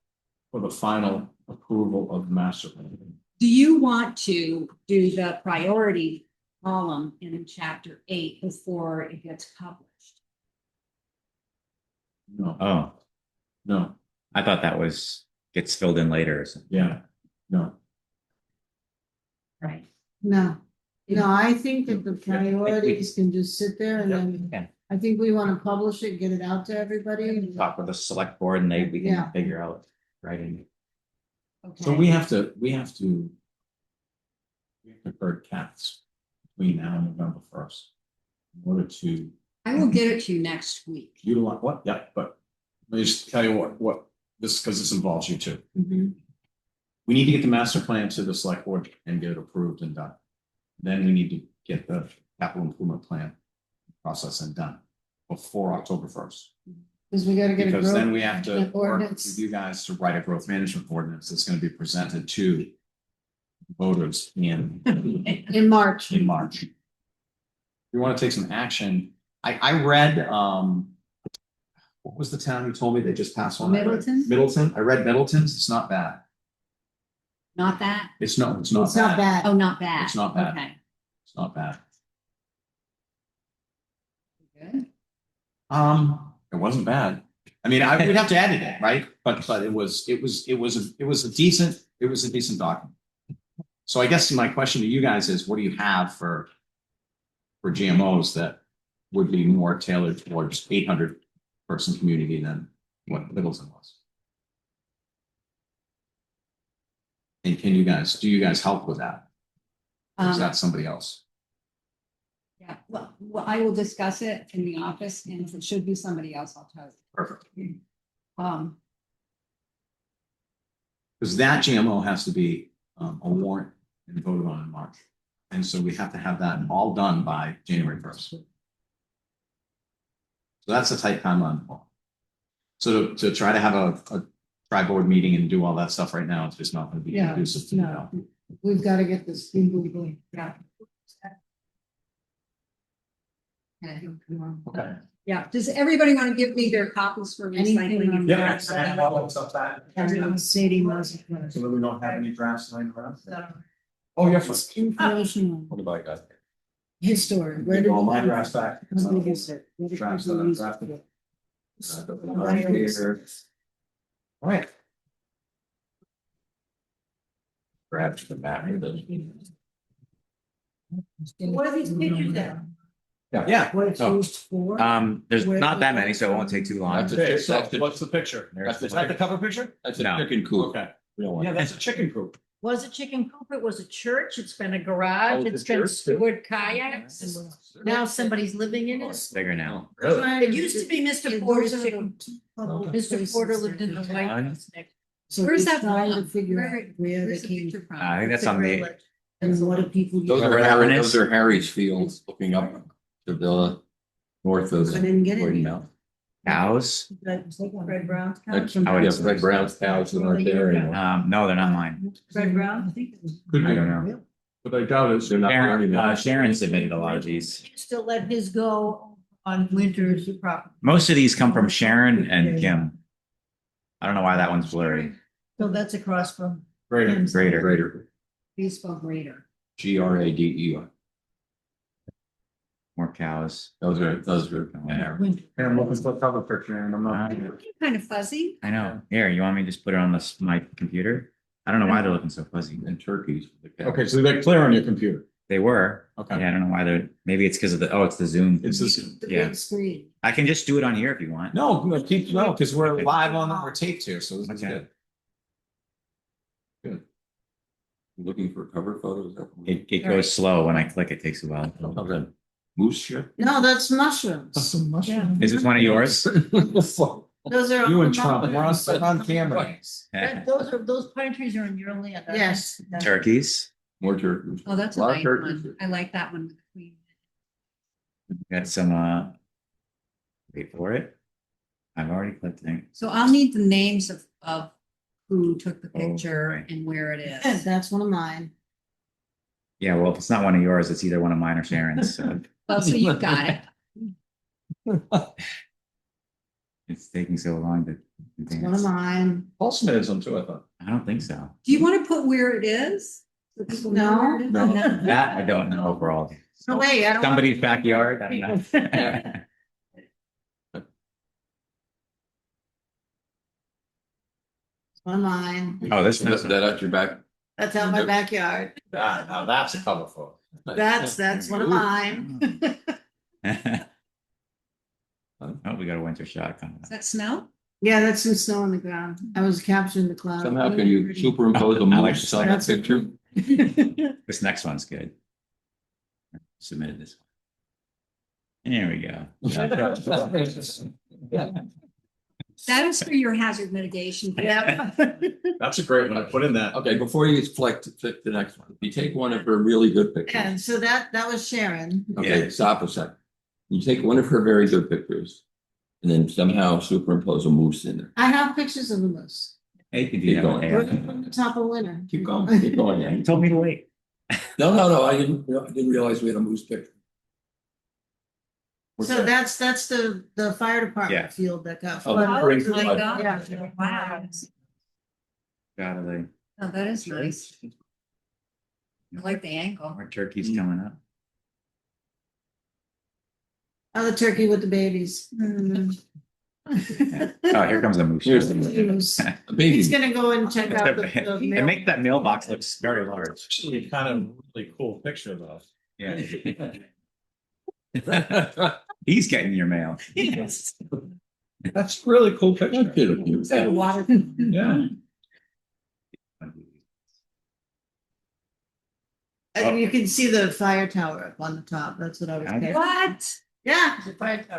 for the final approval of the master plan? Do you want to do the priority column in chapter 8 before it gets published? No, Oh, no, I thought that gets filled in later or something. yeah, no. Right. No, No, I think that the priorities can just sit there and then Yeah. I think we want to publish it, get it out to everybody. Talk with the select board and we Yeah. can figure out writing. So we have to herd cats between now and November first. In order to I will get it to you next week. utilize, what, yeah, but let me just tell you what, this, because this involves you too. Mhm. We need to get the master plan to the select board and get it approved and done. Then we need to get the capital improvement plan process and done before October first. Cause we gotta get a. Because then growth we have to management work ordinance. with you guys to write a growth management ordinance that's gonna be presented to voters in In March. March. We want to take some action. I read, what was the town you told me they just passed one? Middleton? Middleton. I read Middleton's. It's not bad. Not that? It's not It's not bad. Oh, not bad. It's not bad. Okay. It's not bad. Good. It wasn't bad. I mean, we'd have to edit it, right? But it was a decent document. So I guess my question to you guys is, what do you have for GMOs that would be more tailored towards 800 person community than what Middleton was? And do you guys help with that? Or is that somebody else? Yeah, well, I will discuss it in the office, and if it should be somebody else, I'll tell you. Perfect. Um, Because that GMO has to be a warrant and voted on in March. And so we have to have that all done by January 1st. So that's a tight timeline. So to try to have a tri-board meeting and do all that stuff right now, it's just not going to be Yeah, conducive to no. We've got to get this thing moving. yeah. Okay. Yeah, does everybody want to give me their copies for recycling? Anything. Yeah. Sadie Moses. So that we don't have any drafts lying around. Information What about that? history. Where did All my you- drafts back. How big is it? What did Drafts people that I've use drafted. it All right. Grab the map. What are these pictures there? Yeah. for? What it's Oh. used for? There's not that many, so it won't take too long. That's Okay, a- so that's a- what's the picture? That's Is that the cover picture? That's a No. chicken coop. Okay. Real one. Yeah, that's a chicken coop. Was a chicken coop, it was a church, it's been a garage, Oh, it's the been church, too? stored kayaks. Now somebody's living in it. It's bigger now. It used to be Mr. Those Porter's are the chicken. two public Mr. places Porter lived in the that- White House next. So Where's we're that trying to from? figure out where they Where's the came picture from? I think that's on the, and what do people. Those use. are Harry's fields looking up to the north of. I didn't get it. Croydon Mountain. cows. Fred Brown's That's, house. would- yeah, Fred Brown's cows that aren't there anymore. No, they're not mine. Fred Brown. Could I don't know. But I doubt it. They're not there Sharon, anymore. Sharon submitted a lot of these. Used to let his go on winter's property. Most of these come from Sharon and Kim. I don't know why that one's blurry. So that's across from. Greater. Greater. Greater, Please spell greater. GRADEY. More cows. Those are. Winter. Hey, I'm looking for the cover picture and I'm not. Kind of fuzzy. I know. Here, you want me to just put it on my computer? I don't know why they're looking so fuzzy. And turkeys. Okay, so they're clear on your computer. They were. Okay. Yeah, I don't know why they're, maybe it's because of it's the Zoom. It's this. The Yeah. big screen. I can just do it on here if you want. No, because we're live on, we're taped here, so this is Okay. good. Looking for cover photos. It goes slow. When I click, it takes a while. How's that? Moose shit? No, that's mushrooms. Yeah. Is this one of yours? Those are. You and Trump, we're on camera. Those pine trees are in your land. aren't they? Yes. Turkeys. More turkeys. Oh, that's a Lot of nice turkeys. one. I like that one. with the queen. Got some, wait for it. I've already clicked it. So I'll need the names of who took the Oh, picture right. and where it Yeah, is. that's one of mine. Yeah, well, if it's not one of yours, it's either one of mine or Sharon's. So Oh, so you got it. it's taking so long to It's one of advance. mine. Paul submitted some too, I thought. I don't think so. Do you want to put where it is? So people know No. where it is? No. That I don't know overall. No way, I don't. want- Somebody's backyard. I don't know. It's one of mine. Oh, this That is at your back. That's out my backyard. Now that's a cover photo. That's one of mine. Oh, we got a winter shot coming Is that snow? Yeah, that's some snow on the ground. I was capturing the cloud. Somehow can you superimpose a I like moose on that picture? up. This next one's good. Submitted this one. There we go. That is for your hazard mitigation. Yeah. That's a great one. Put in that. Okay, before you flick the next one, if you take one of her really good pictures. And so that was Sharon. Okay, stop a second. You take one of her very good pictures and then somehow superimpose a moose in there. I have pictures of the moose. Hey, you can do Keep that going. one. We're Yeah. from the top of winter. Keep going, keep going. You Yeah. told me to wait. No, I didn't realize we had a moose picture. What's So that? that's the fire Yeah. department field that got Oh, flooded. Oh Spring my flood. God. Yeah. Wow. Got it. Oh, that is nice. I like the angle. More turkeys coming up. Oh, the turkey with the babies. Mm. Oh, here comes the moose. Here's the Moose. A baby. He's gonna go and check out the. And make that mailbox look very large. Actually, kind of really cool picture though. Yeah. He's getting your mail. Yes. That's a really cool That's picture. beautiful. It's like a water. Yeah. And you can see the fire tower up on the top. That's what I was. Okay. saying. What? Yeah.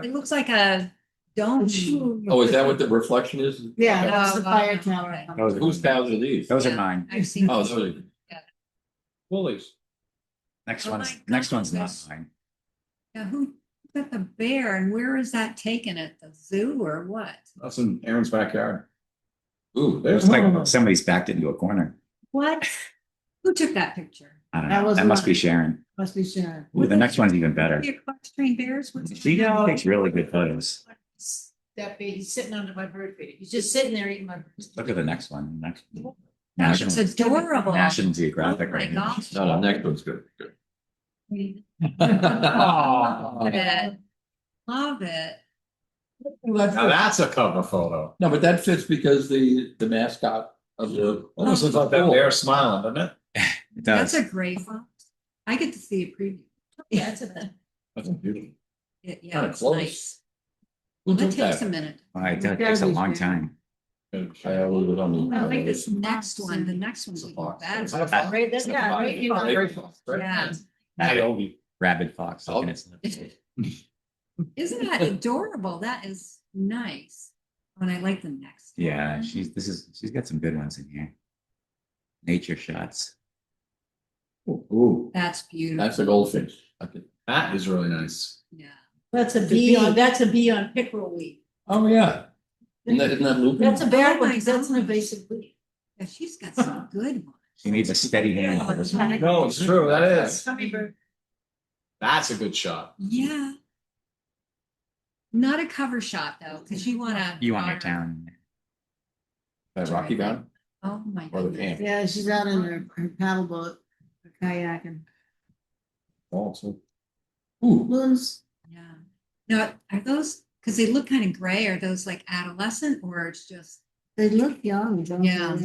It looks like a dome. Oh, is that what the reflection is? Yeah, Okay. that's the Oh, fire wow. tower. Okay. Those are, Whose cows are these? those are Yeah. mine. I've seen. Oh, this. those are. Woolies. Next Oh one's my next one's not goodness. mine. Yeah, who got the bear and where is that taken at the zoo or what? That's in Aaron's backyard. Ooh, There's It's like somebody's backed it into a corner. What? Who took that picture? I don't That know. was That must be mine. Sharon. Must be Sharon. Ooh, the next one's even better. The equestrian bears? What's She takes really good photos. That big, he's sitting under my bird feeder. He's just sitting there eating my bird. Look at the next one. Next. It's adorable. National Geographic Oh my right here. gosh. no, the next one's good. Good. Love it. Love it. Now that's a cover photo. No, but that fits because the mascot of the. Almost looks like that bear smiling, doesn't it? It That's does. a great one. I get to see a preview. Yeah, it's a. That's beautiful. Yeah, Kinda it's close. nice. Who That took takes that? a minute. It takes a long time. I was on the. I like this next one. The next one's even better. Right, that's, yeah, right, you know, Yeah. Coyote. Rabid fox. Oh. Looking at lips. Isn't that adorable? That is nice. And I like the next. Yeah, one. she's got some good ones in here. Nature shots. Ooh, That's beautiful. that's a goldfish. Okay. That is really nice. Yeah. that's a bee on, that's a bee on pickerel weed. Oh, yeah. Isn't that looping? That's a bad Oh one, my because that's an gosh. invasive weed. Yeah, she's got some good ones. She needs a steady hand for this one. No, it's true. That is. Hummingbird. That's a good shot. Yeah. Not a cover shot though, because you wanna. You want your town. That Rocky Mountain Oh my or the goodness. camp? Yeah, she's out in her paddle boat, her kayaking. Also. Ooh, Loons, Yeah. Now, are those, because they look kind of gray, are those like adolescent or it's just? they look young, don't they? Yeah.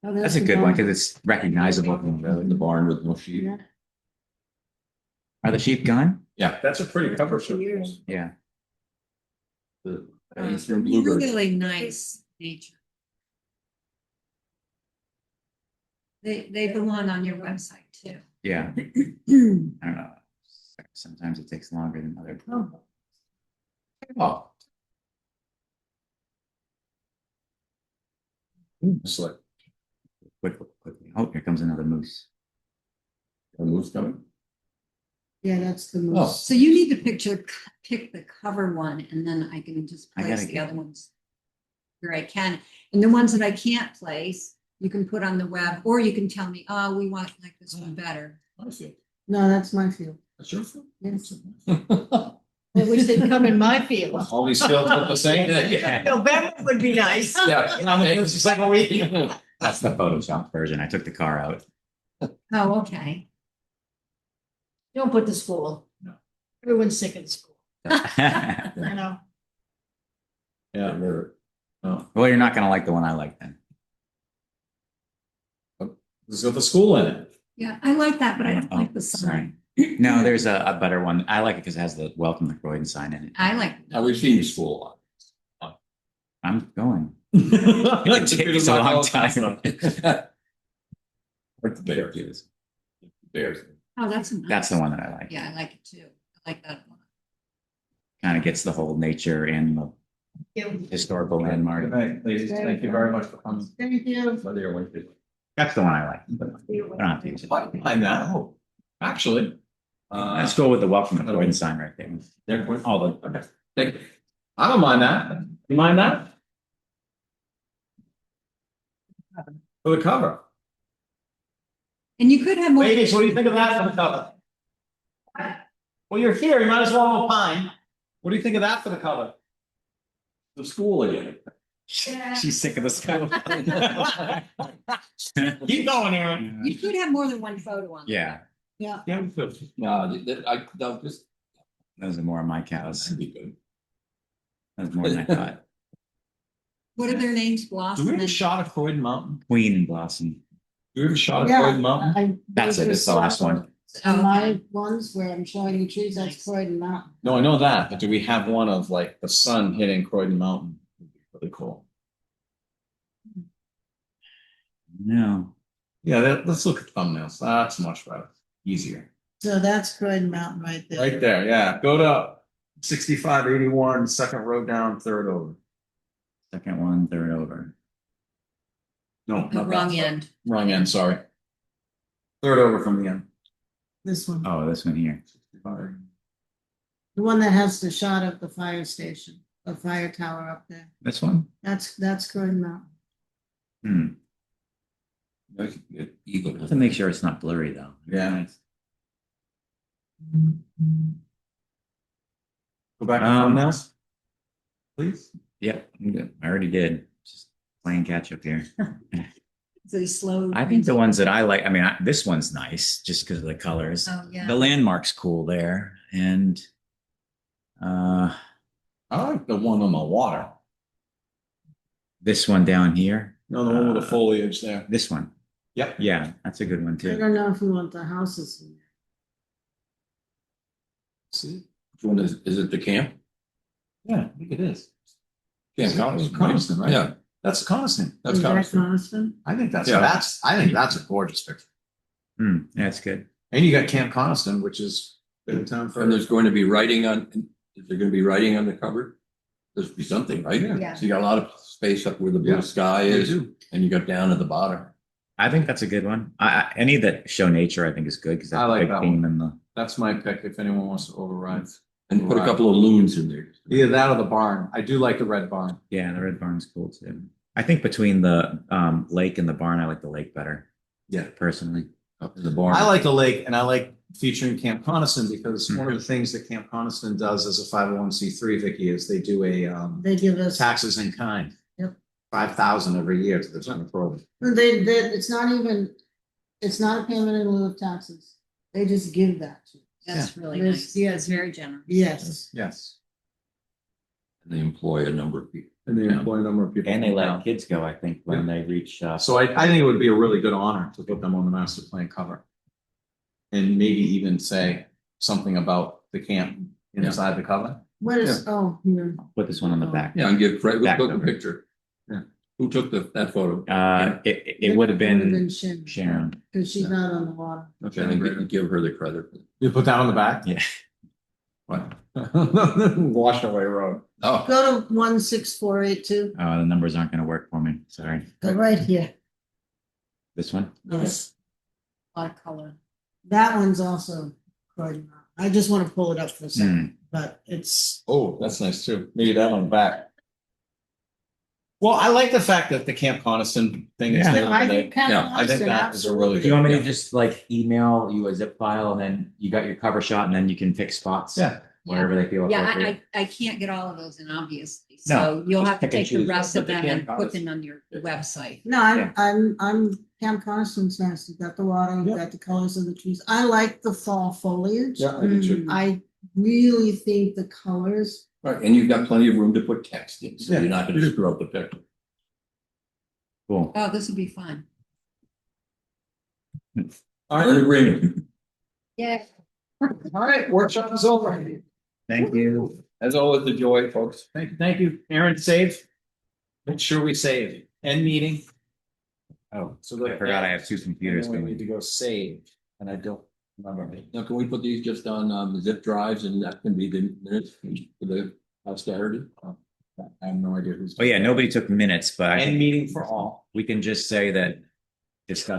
Oh, That's a good one because it's recognizable from the barn with no sheep. Yeah. Are the sheep gone? Yeah. That's a pretty cover shot. Yeah. The eastern bluebird. Really nice nature. They belong on your website too. Yeah. I don't know. Sometimes it takes longer than other. Oh, It's like, Quickly. Oh, here comes another moose. a moose coming. Yeah, that's the Oh. moose. So you need to pick the cover one and then I can just I place gotta the get other ones where I can. And the ones that I can't place, you can put on the web or you can tell me, oh, we want like this one better. I see. No, that's my field. That's your foot? Yes. I wish they'd come in my field. all these fields look the same. Yeah. November would be nice. Yeah. It's just like a week. That's the Photoshop version. I took the car out. Oh, okay. Don't put the school. No. Everyone's sick of school. Well, I know. Yeah. Oh, you're not gonna like the one I like then. it's got the school in it. Yeah, I like that, but I don't Oh, like the sorry. sign. No, there's a better one. I like it because it has the welcome to Croydon sign in it. I like. Now, we've seen the school. I'm going. It takes a long time. Like the Bears. Bears. Oh, that's. a nice- That's the one that I like. Yeah, I like it too. I like that one. Kind of gets the whole nature and the historical Good landmark. night, ladies. Thank you very much for coming. Thank you. Whether you're one kid. That's the one I like. But I don't have to use it. Behind that, actually. Let's go with the welcome to Croydon sign right there. There, All the, okay. Thank you. I don't mind that. You mind that? For the cover. And you could have more. Ladies, what do you think of that for the cover? Well, you're here, you might as well opine. What do you think of that for the cover? The school again. she's sick of the school. Keep going, Aaron. You could have more than one photo on. Yeah, Yeah. Yeah, we could. No, no, just. those are more of my cows. That'd be good. That's more than I thought. What are their names? Do Blossom we have a and. shot of Croydon Mountain? Queen and Blossom. Do we have a shot of Yeah, Croydon Mountain? That's it. It's the last one. And my ones where I'm showing you trees, that's Croydon Mountain. No, I know that, but do we have one of like the sun hitting Croydon Mountain? Would be really cool. No. Yeah, let's look at thumbnails. That's much better, easier. So that's Croydon Mountain right there. Right there, yeah. Go to 6581, second row down, third over. Second one, third over. No, The not wrong that. end. Wrong end, sorry. Third over from the end. This one, Oh, this one here. the one that has the shot of the fire station, the fire tower up there. This one? That's Croydon Mountain. Eagle. To make sure it's not blurry though. Yeah. Go back to Um, thumbnails. Please. Yep, I'm good. I already did. Just playing catch up here. So slow. I think the ones that I like, I mean, this one's nice just because of the colors. Oh, yeah. The landmark's cool there. And I like the one on the water. this one down here. No, the one with the foliage there. This one. Yep. Yeah, that's a good one I too. don't know if you want the houses. in there. See? Which one is it the camp? Yeah, I think it is. Camp Coniston, right? Yeah, That's Coniston. that's Is that Coniston. Coniston? I think that's Yeah. a gorgeous picture. Yeah, it's good. And you got Camp Coniston, which is been in town for. And there's going to be writing on, is there going to be writing on the cover? There's be something, right? Yeah. So you got a lot of space up where the Yeah. blue sky They is, do. and you got down at the bottom. I think that's a good one. Any that show nature, I think is good because I that's a like big that theme in the. That's my pick if anyone wants to override. And put a couple of loons in there. Either that or the barn. I do like the red barn. Yeah, the red barn's cool too. I think between the lake and the barn, I like the lake better. Yeah. Personally. Up in the barn. I like the lake and I like featuring Camp Coniston because one of the things that Camp Coniston does as a 501c3, Vicky, is they do a They give us, taxes in kind. Yep. 5,000 every year to the town of Croydon. it's not even, it's not a payment in lieu of taxes. They just give that to you. That's really There's- nice. yeah. That's very generous. Yes. Yes. And they employ a number of people. And they employ a number of people. And they in let town. kids go, I think, when they reach. So I think it would be a really good honor to put them on the master plan cover. And maybe even say something about the camp inside the cover. What is, oh, here. Put this one on the back. Yeah, and give credit, Back look at the number. picture. Yeah. Who took that photo? It would have been Sharon, Sharon. because she's not on the water. Okay, and give her the credit. You put that on the back? Yeah. What? Washaway Road. Oh, Go to 16482, The numbers aren't going to work for me. Sorry. go right here. This one. Yes, Lot of color. that one's also Croydon Mountain. I just want to pull it up for a second, but it's, Oh, that's nice too. Maybe that on the back. Well, I like the fact that the Camp Coniston thing is. Yeah. there I today. think Camp Yeah, I think Coniston, that is a really Do you want me good. to just like email you a zip file and then you got your cover shot and then you can pick spots? Yeah. Wherever they feel Yeah, appropriate. I can't get all of those in obviously, No, so you'll just have to pick and take the choose. rest of Put the them and Camp put them on your website. no, Yeah. I'm Camp Coniston's nice. You've got the water, you've Yep. got the colors of the trees. I like the fall foliage. Yeah, I do too. I really think the colors, right, and you've got plenty of room to put text in, so Yeah, you're not you gonna do. screw up the picture. Cool. Oh, this would be fun. All We're in right, agreement. Yeah. all right, workshop is over. Thank you. As always, the joy, folks. Thank you. Aaron, save. Make sure we save. End meeting. Oh, So I forgot I have two And computers then we need to going. go save, and I don't remember. Now, can we put these just on the zip drives and that can be the minutes for the posterity? I have no idea who's. Oh, yeah, nobody took minutes, but I End think meeting for all. we can just say that discuss